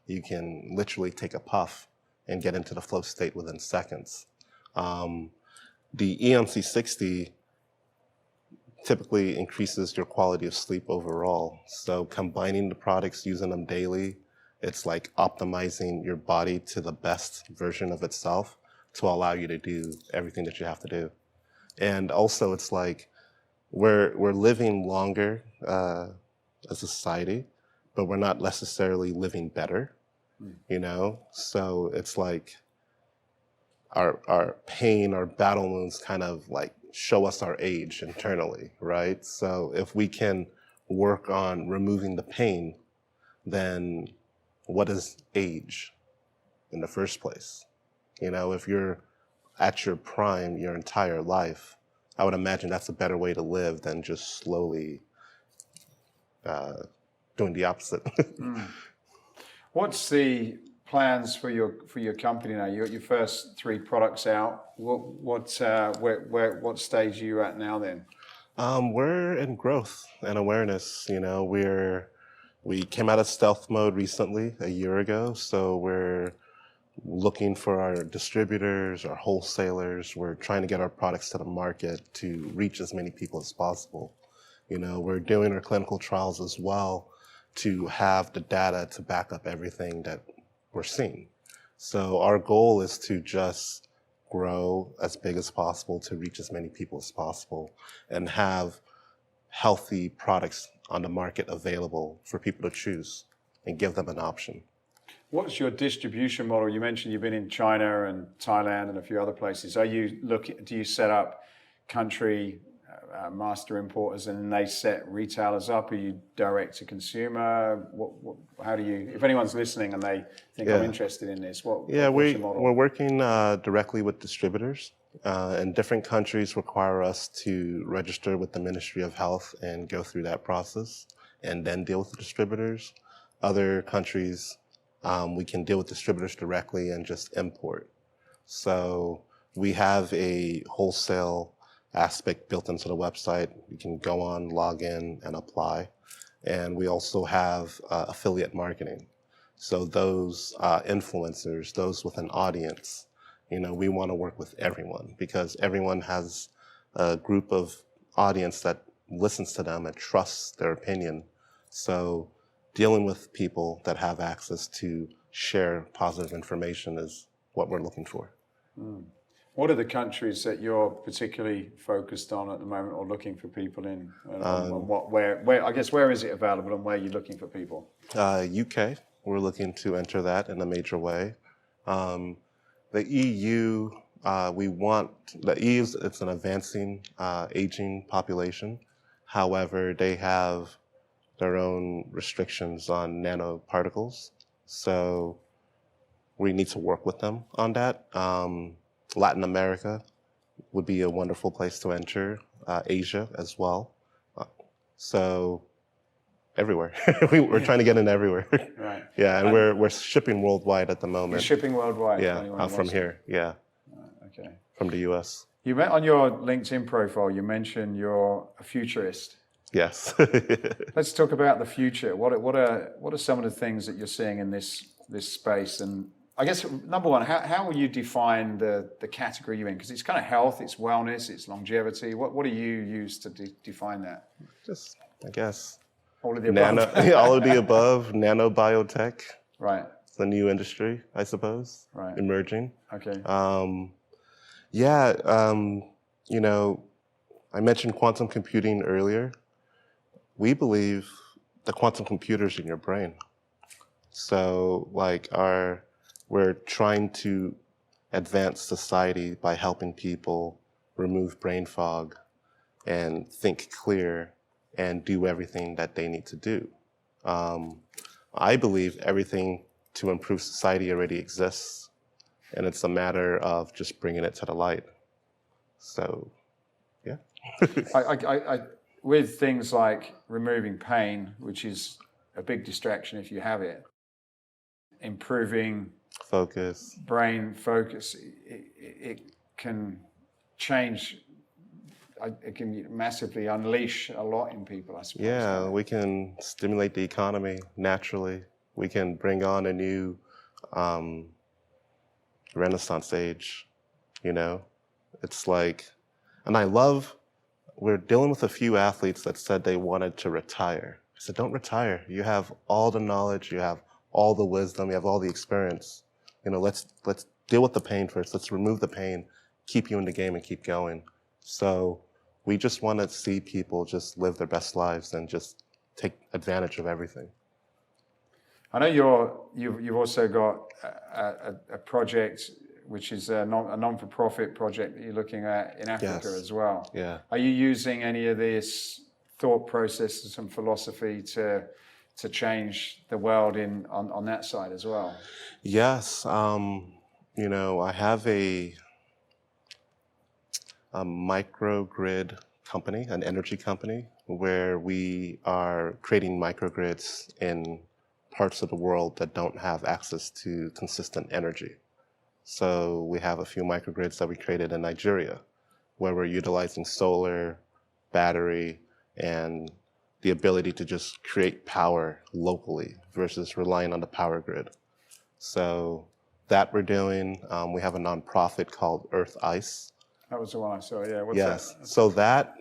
you can literally take a puff and get into the flow state within seconds. The C60 typically increases your quality of sleep overall. So combining the products, using them daily, it's like optimizing your body to the best version of itself to allow you to do everything that you have to do. And also it's like we're living longer as a society, but we're not necessarily living better, So it's like our pain, our battle wounds kind of like show us our age internally, right? So if we can work on removing the pain, then what is age in the first place? You know, if you're at your prime your entire life, I would imagine that's a better way to live than just slowly doing the opposite. What's the plans for your company now? You got your first 3 products out. What stage are you at now then? We're in growth and awareness. You know, we came out of stealth mode recently, a year ago, so we're looking for our distributors, our wholesalers. We're trying to get our products to the market to reach as many people as possible. You know, we're doing our clinical trials as well to have the data to back up everything that we're seeing. So our goal is to just grow as big as possible to reach as many people as possible and have healthy products on the market available for people to choose and give them an option. What's your distribution model? You mentioned you've been in China and Thailand and a few other places. Do you set up country master importers and they set retailers up? Are you direct to consumer? How do you, if anyone's listening and they think I'm interested in this, what's your model? We're working directly with distributors. And different countries require us to register with the Ministry of Health and go through that process and then deal with the distributors. Other countries, we can deal with distributors directly and just import. So we have a wholesale aspect built into the website. You can go on, log in, and apply. And we also have affiliate marketing. So those influencers, those with an audience, you know, we want to work with everyone because everyone has a group of audience that listens to them and trusts their opinion. So dealing with people that have access to share positive information is what we're looking for. What are the countries that you're particularly focused on at the moment or looking for people in? Where is it available and where are you looking for people? UK, we're looking to enter that in a major way. The EU, it's an advancing, aging population. However, they have their own restrictions on nanoparticles. So we need to work with them on that. Latin America would be a wonderful place to enter, Asia as well. So everywhere. We're trying to get in everywhere. Right. Yeah, and we're shipping worldwide at the moment. You're shipping worldwide? Yeah, from here, yeah. Okay. From the US. You met on your LinkedIn profile, you mentioned you're a futurist. Yes. Let's talk about the future. What are some of the things that you're seeing in this space? And I guess, number one, how will you define the category you're in? Because it's kind of health, it's wellness, it's longevity. What do you use to define that? Just, I guess. All of the above. All of the above. Nanobiotech. Right. It's a new industry, I suppose. Right. Emerging. Okay. You know, I mentioned quantum computing earlier. We believe the quantum computer's in your brain. So, we're trying to advance society by helping people remove brain fog and think clear and do everything that they need to do. I believe everything to improve society already exists, and it's a matter of just bringing it to the light. So, yeah. With things like removing pain, which is a big distraction if you have it, improving focus, brain focus, it can change. It can massively unleash a lot in people, I suppose. Yeah, we can stimulate the economy naturally. We can bring on a new Renaissance age, you know? It's like, and we're dealing with a few athletes that said they wanted to retire. I said, don't retire. You have all the knowledge, you have all the wisdom, you have all the experience. You know, let's deal with the pain first. Let's remove the pain, keep you in the game and keep going. So we just want to see people just live their best lives and just take advantage of everything. I know you've also got a project which is a non-for-profit project that you're looking at in Africa as well. Yeah. Are you using any of this thought processes and philosophy to change the world on that side as well. Yes, you know, I have a microgrid company, an energy company, where we are creating microgrids in parts of the world that don't have access to consistent energy. So we have a few microgrids that we created in Nigeria, where we're utilizing solar, battery, and the ability to just create power locally versus relying on the power grid. So that we're doing. We have a nonprofit called Earth Ice. That was the one I saw, yeah. What's Yes. that? So that,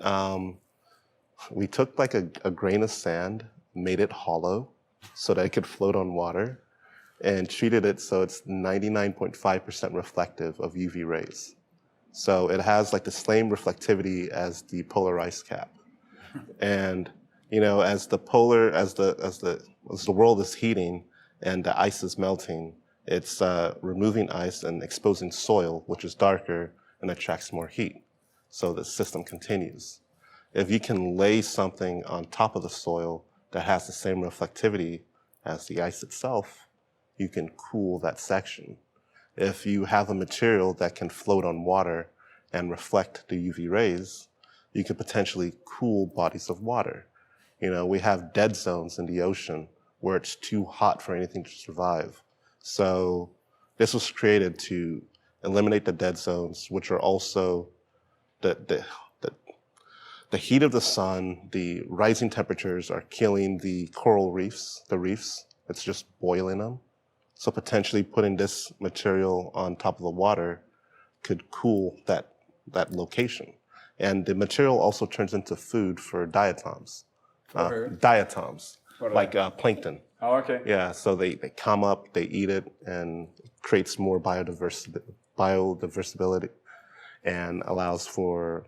we took like a grain of sand, made it hollow so that it could float on water, and treated it so it's 99.5% reflective of UV rays. So it has like the same reflectivity as the polar ice cap. And you know, as the world is heating and the ice is melting, it's removing ice and exposing soil, which is darker and attracts more heat. So the system continues. If you can lay something on top of the soil that has the same reflectivity as the ice itself, you can cool that section. If you have a material that can float on water and reflect the UV rays, you could potentially cool bodies of water. You know, we have dead zones in the ocean where it's too hot for anything to survive. So this was created to eliminate the dead zones, which are also the heat of the sun, the rising temperatures are killing the coral reefs, the reefs. It's just boiling them. So potentially putting this material on top of the water could cool that location. And the material also turns into food for diatoms. Diatoms, like plankton. Oh, okay. Yeah, so they come up, they eat it, and it creates more biodiversity and allows for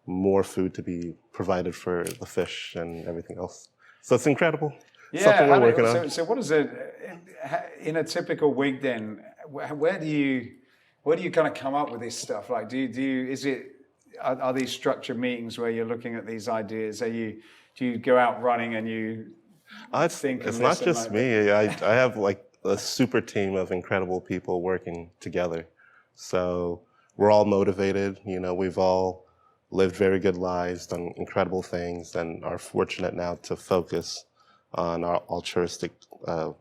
more food to be provided for the fish and everything else. So it's incredible. Yeah, something we're working on. So what is it, in a typical week then, where do you kind of come up with this stuff? Like, are these structured meetings where you're looking at these ideas? Do you go out running and you think? It's not just me. I have like a super team of incredible people working together. So we're all motivated. You know, we've all lived very good lives, done incredible things, and are fortunate now to focus on our altruistic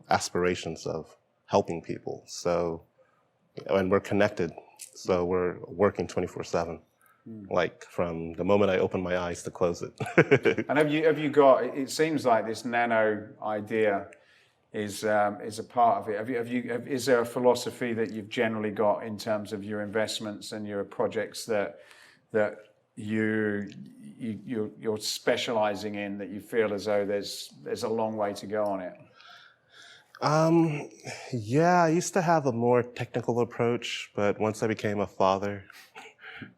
aspirations of helping people. So, and we're connected. So we're working 24/7. Like from the moment I open my eyes to close it. And have you got? It seems like this nano idea is a part of it. Is there a philosophy that you've generally got in terms of your investments and your projects that you're specializing in, that you feel as though there's a long way to go on it? Yeah, I used to have a more technical approach, but once I became a father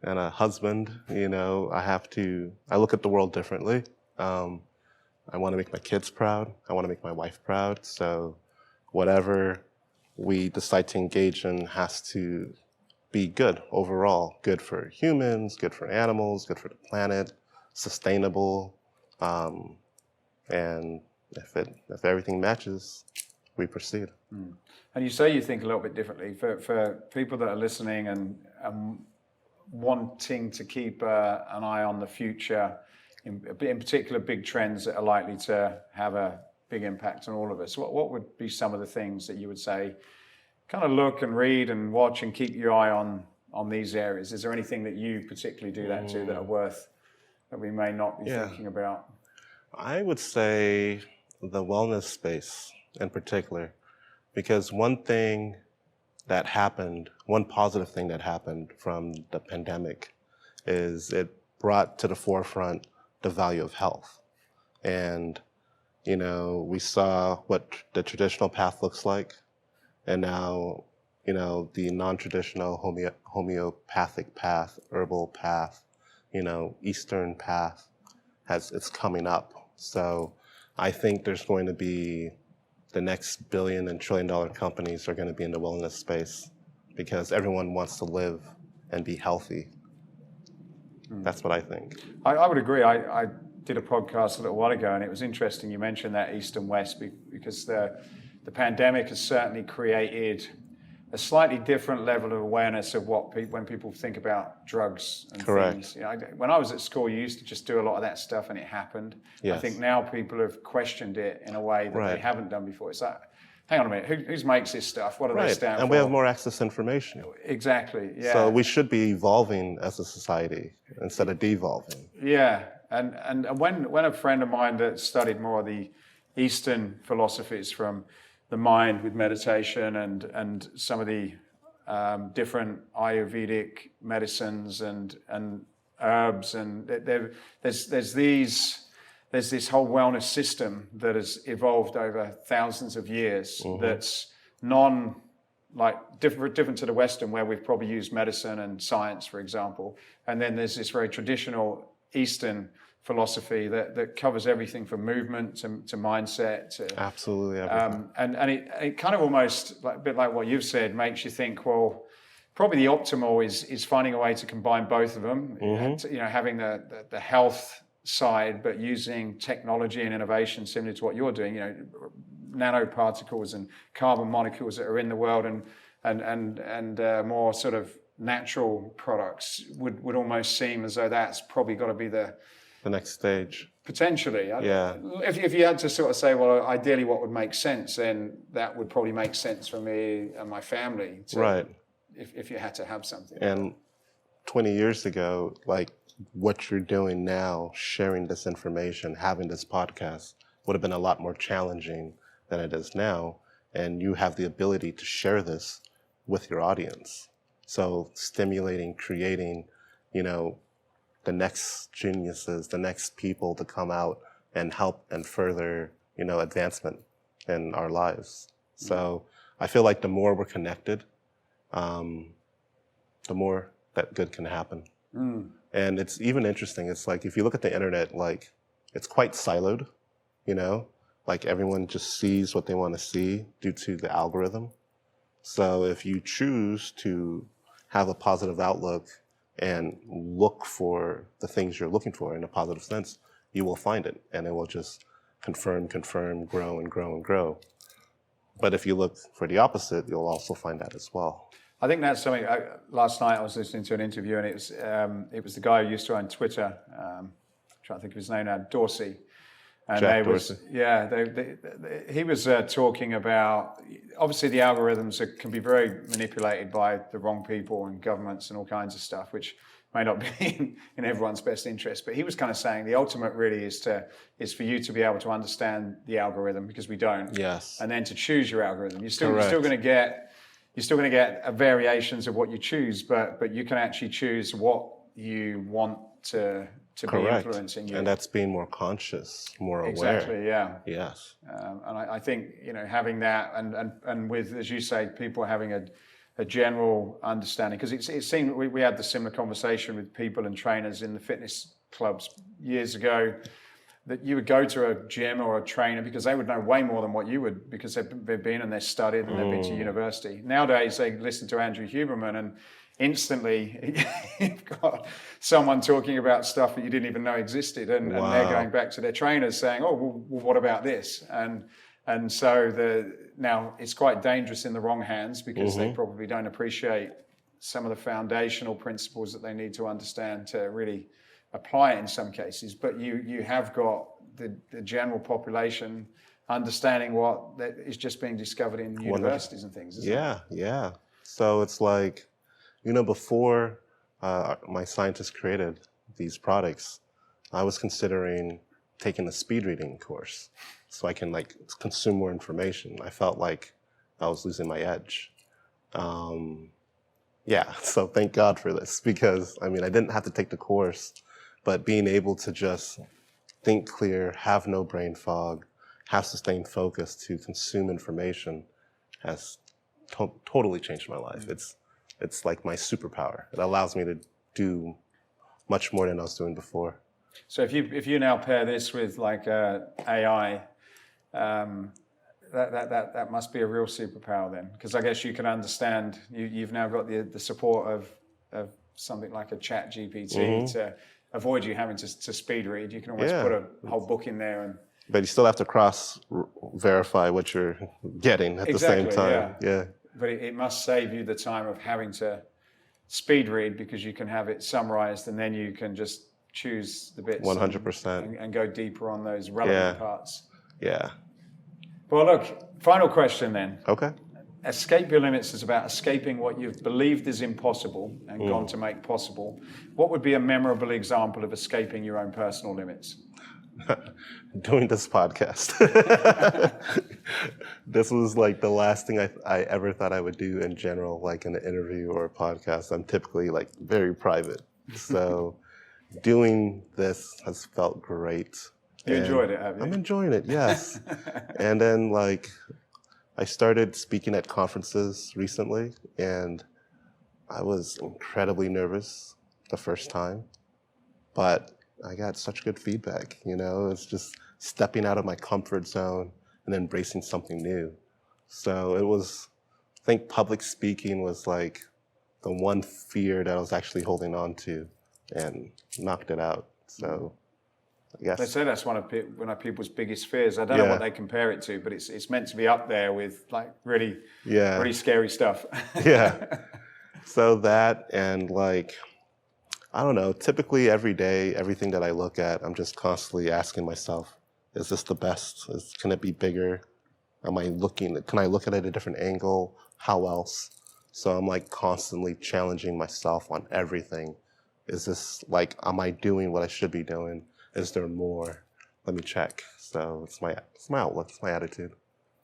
and a husband, you know, I look at the world differently. I want to make my kids proud. I want to make my wife proud. So whatever we decide to engage in has to be good overall. Good for humans, good for animals, good for the planet, sustainable. And if everything matches, we proceed. And you say you think a little bit differently. For people that are listening and wanting to keep an eye on the future, in particular big trends that are likely to have a big impact on all of us, what would be some of the things that you would say, kind of look and read and watch and keep your eye on these areas? Is there anything that you particularly do that to that are worth, that we may not be thinking about? I would say the wellness space in particular, because one positive thing that happened from the pandemic is it brought to the forefront the value of health. And, you know, we saw what the traditional path looks like, and now, you know, the non-traditional homeopathic path, herbal path, you know, Eastern path it's coming up. So I think there's going to be the next billion and trillion dollar companies are going to be in the wellness space because everyone wants to live and be healthy. That's what I think. I would agree. did a podcast a little while ago, and it was interesting you mentioned that East and West, because the pandemic has certainly created a slightly different level of awareness of when people think about drugs and things. You know, when I was at school, you used to just do a lot of that stuff and it happened. Yes. I think now people have questioned it in a way that they haven't done before. It's like, hang on a minute, who makes this stuff? What do they stand for? And we have more access to information. Exactly, yeah. So we should be evolving as a society instead of devolving. Yeah, and when a friend of mine that studied more of the Eastern philosophies from the mind with meditation and some of the different Ayurvedic medicines and herbs, and there's this whole wellness system that has evolved over thousands of years that's different to the Western, where we've probably used medicine and science, for example. And then there's this very traditional Eastern philosophy that covers everything from movement to mindset to absolutely everything. And it kind of almost a bit like what you've said makes you think, well, probably the optimal is finding a way to combine both of them. You know, having the health side, but using technology and innovation similar to what you're doing. You know, nanoparticles and carbon molecules that are in the world, and more sort of natural products would almost seem as though that's probably got to be the next stage. Potentially. Yeah. If you had to sort of say, well, ideally what would make sense, then that would probably make sense for me and my family. Right. If you had to have something. And 20 years ago, like what you're doing now, sharing this information, having this podcast would have been a lot more challenging than it is now. And you have the ability to share this with your audience. So stimulating, creating, you know, the next geniuses, the next people to come out and help and further, you know, advancement in our lives. So I feel like the more we're connected, the more that good can happen. And it's even interesting. It's like, if you look at the internet, like it's quite siloed, you know, like everyone just sees what they want to see due to the algorithm. So if you choose to have a positive outlook and look for the things you're looking for in a positive sense, you will find it, and it will just confirm, grow and grow and grow. But if you look for the opposite, you'll also find that as well. I think that's something. Last night I was listening to an interview, and it was the guy who used to own Twitter. I'm trying to think of his name now, Dorsey. And Jack Dorsey. He was talking about, obviously the algorithms can be very manipulated by the wrong people and governments and all kinds of stuff, which may not be in everyone's best interest. But he was kind of saying the ultimate really is for you to be able to understand the algorithm, because we don't. Yes. And then to choose your algorithm. You're still going to get variations of what you choose, but you can actually choose what you want to be influencing you. And that's being more conscious, more aware. Exactly, yeah. Yes. And I think, you know, having that and with, as you say, people having a general understanding, because it seemed we had the similar conversation with people and trainers in the fitness clubs years ago, that you would go to a gym or a trainer because they would know way more than what you would, because they've been and they've studied and they've been to university. Nowadays, they listen to Andrew Huberman and instantly you've got someone talking about stuff that you didn't even know existed, and they're going back to their trainers saying, oh, well, what about this? And so now it's quite dangerous in the wrong hands, because they probably don't appreciate some of the foundational principles that they need to understand to really apply it in some cases. But you have got the general population understanding what that is just being discovered in universities and things, isn't it? Yeah. So it's like, you know, before my scientists created these products, I was considering taking a speed reading course so I can like consume more information. I felt like I was losing my edge. So thank God for this, because I mean, I didn't have to take the course, but being able to just think clear, have no brain fog, have sustained focus to consume information has totally changed my life. It's like my superpower. It allows me to do much more than I was doing before. So if you now pair this with like AI, that must be a real superpower then, because I guess you can understand. You've now got the support of something like a Chat GPT to avoid you having to speed read. You can always put a whole book in there and. But you still have to verify what you're getting at the same time. Yeah. But it must save you the time of having to speed read, because you can have it summarized and then you can just choose the bits 100% and go deeper on those relevant parts. Yeah. Well, look, final question then. Okay. Escape Your Limits is about escaping what you've believed is impossible and gone to make possible. What would be a memorable example of escaping your own personal limits? Doing this podcast. This was like the last thing I ever thought I would do in general, like in an interview or a podcast. I'm typically like very private. So doing this has felt great. You enjoyed it, have you? I'm enjoying it, yes. And then like I started speaking at conferences recently, and I was incredibly nervous the first time, but I got such good feedback, you know. It's just stepping out of my comfort zone and embracing something new. So it was, I think public speaking was like the one fear that I was actually holding on to, and knocked it out. So I guess. They say that's one of people's biggest fears. I don't know what they compare it to, but it's meant to be up there with like really scary stuff. Yeah. So that, and like, I don't know, typically every day, everything that I look at, I'm just constantly asking myself, is this the best? Can it be bigger? Can I look at it at a different angle? How else? So I'm like constantly challenging myself on everything. Is this like, am I doing what I should be doing? Is there more? Let me check. So it's my outlook, it's my attitude.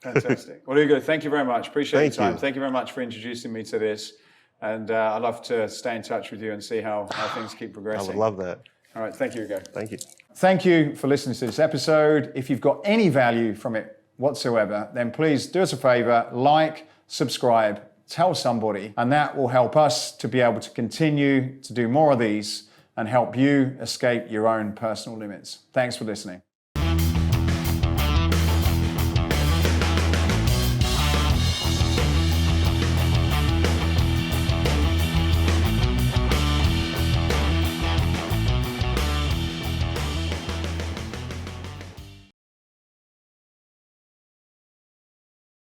Fantastic. Well, Ugo, thank you very much. Appreciate your time. Thank you very much for introducing me to this. And I'd love to stay in touch with you and see how things keep progressing. I would love that. All right. Thank you, Ugo. Thank you. Thank you for listening to this episode. If you've got any value from it whatsoever, then please do us a favor, like, subscribe, tell somebody, and that will help us to be able to continue to do more of these and help you escape your own personal limits. Thanks for listening.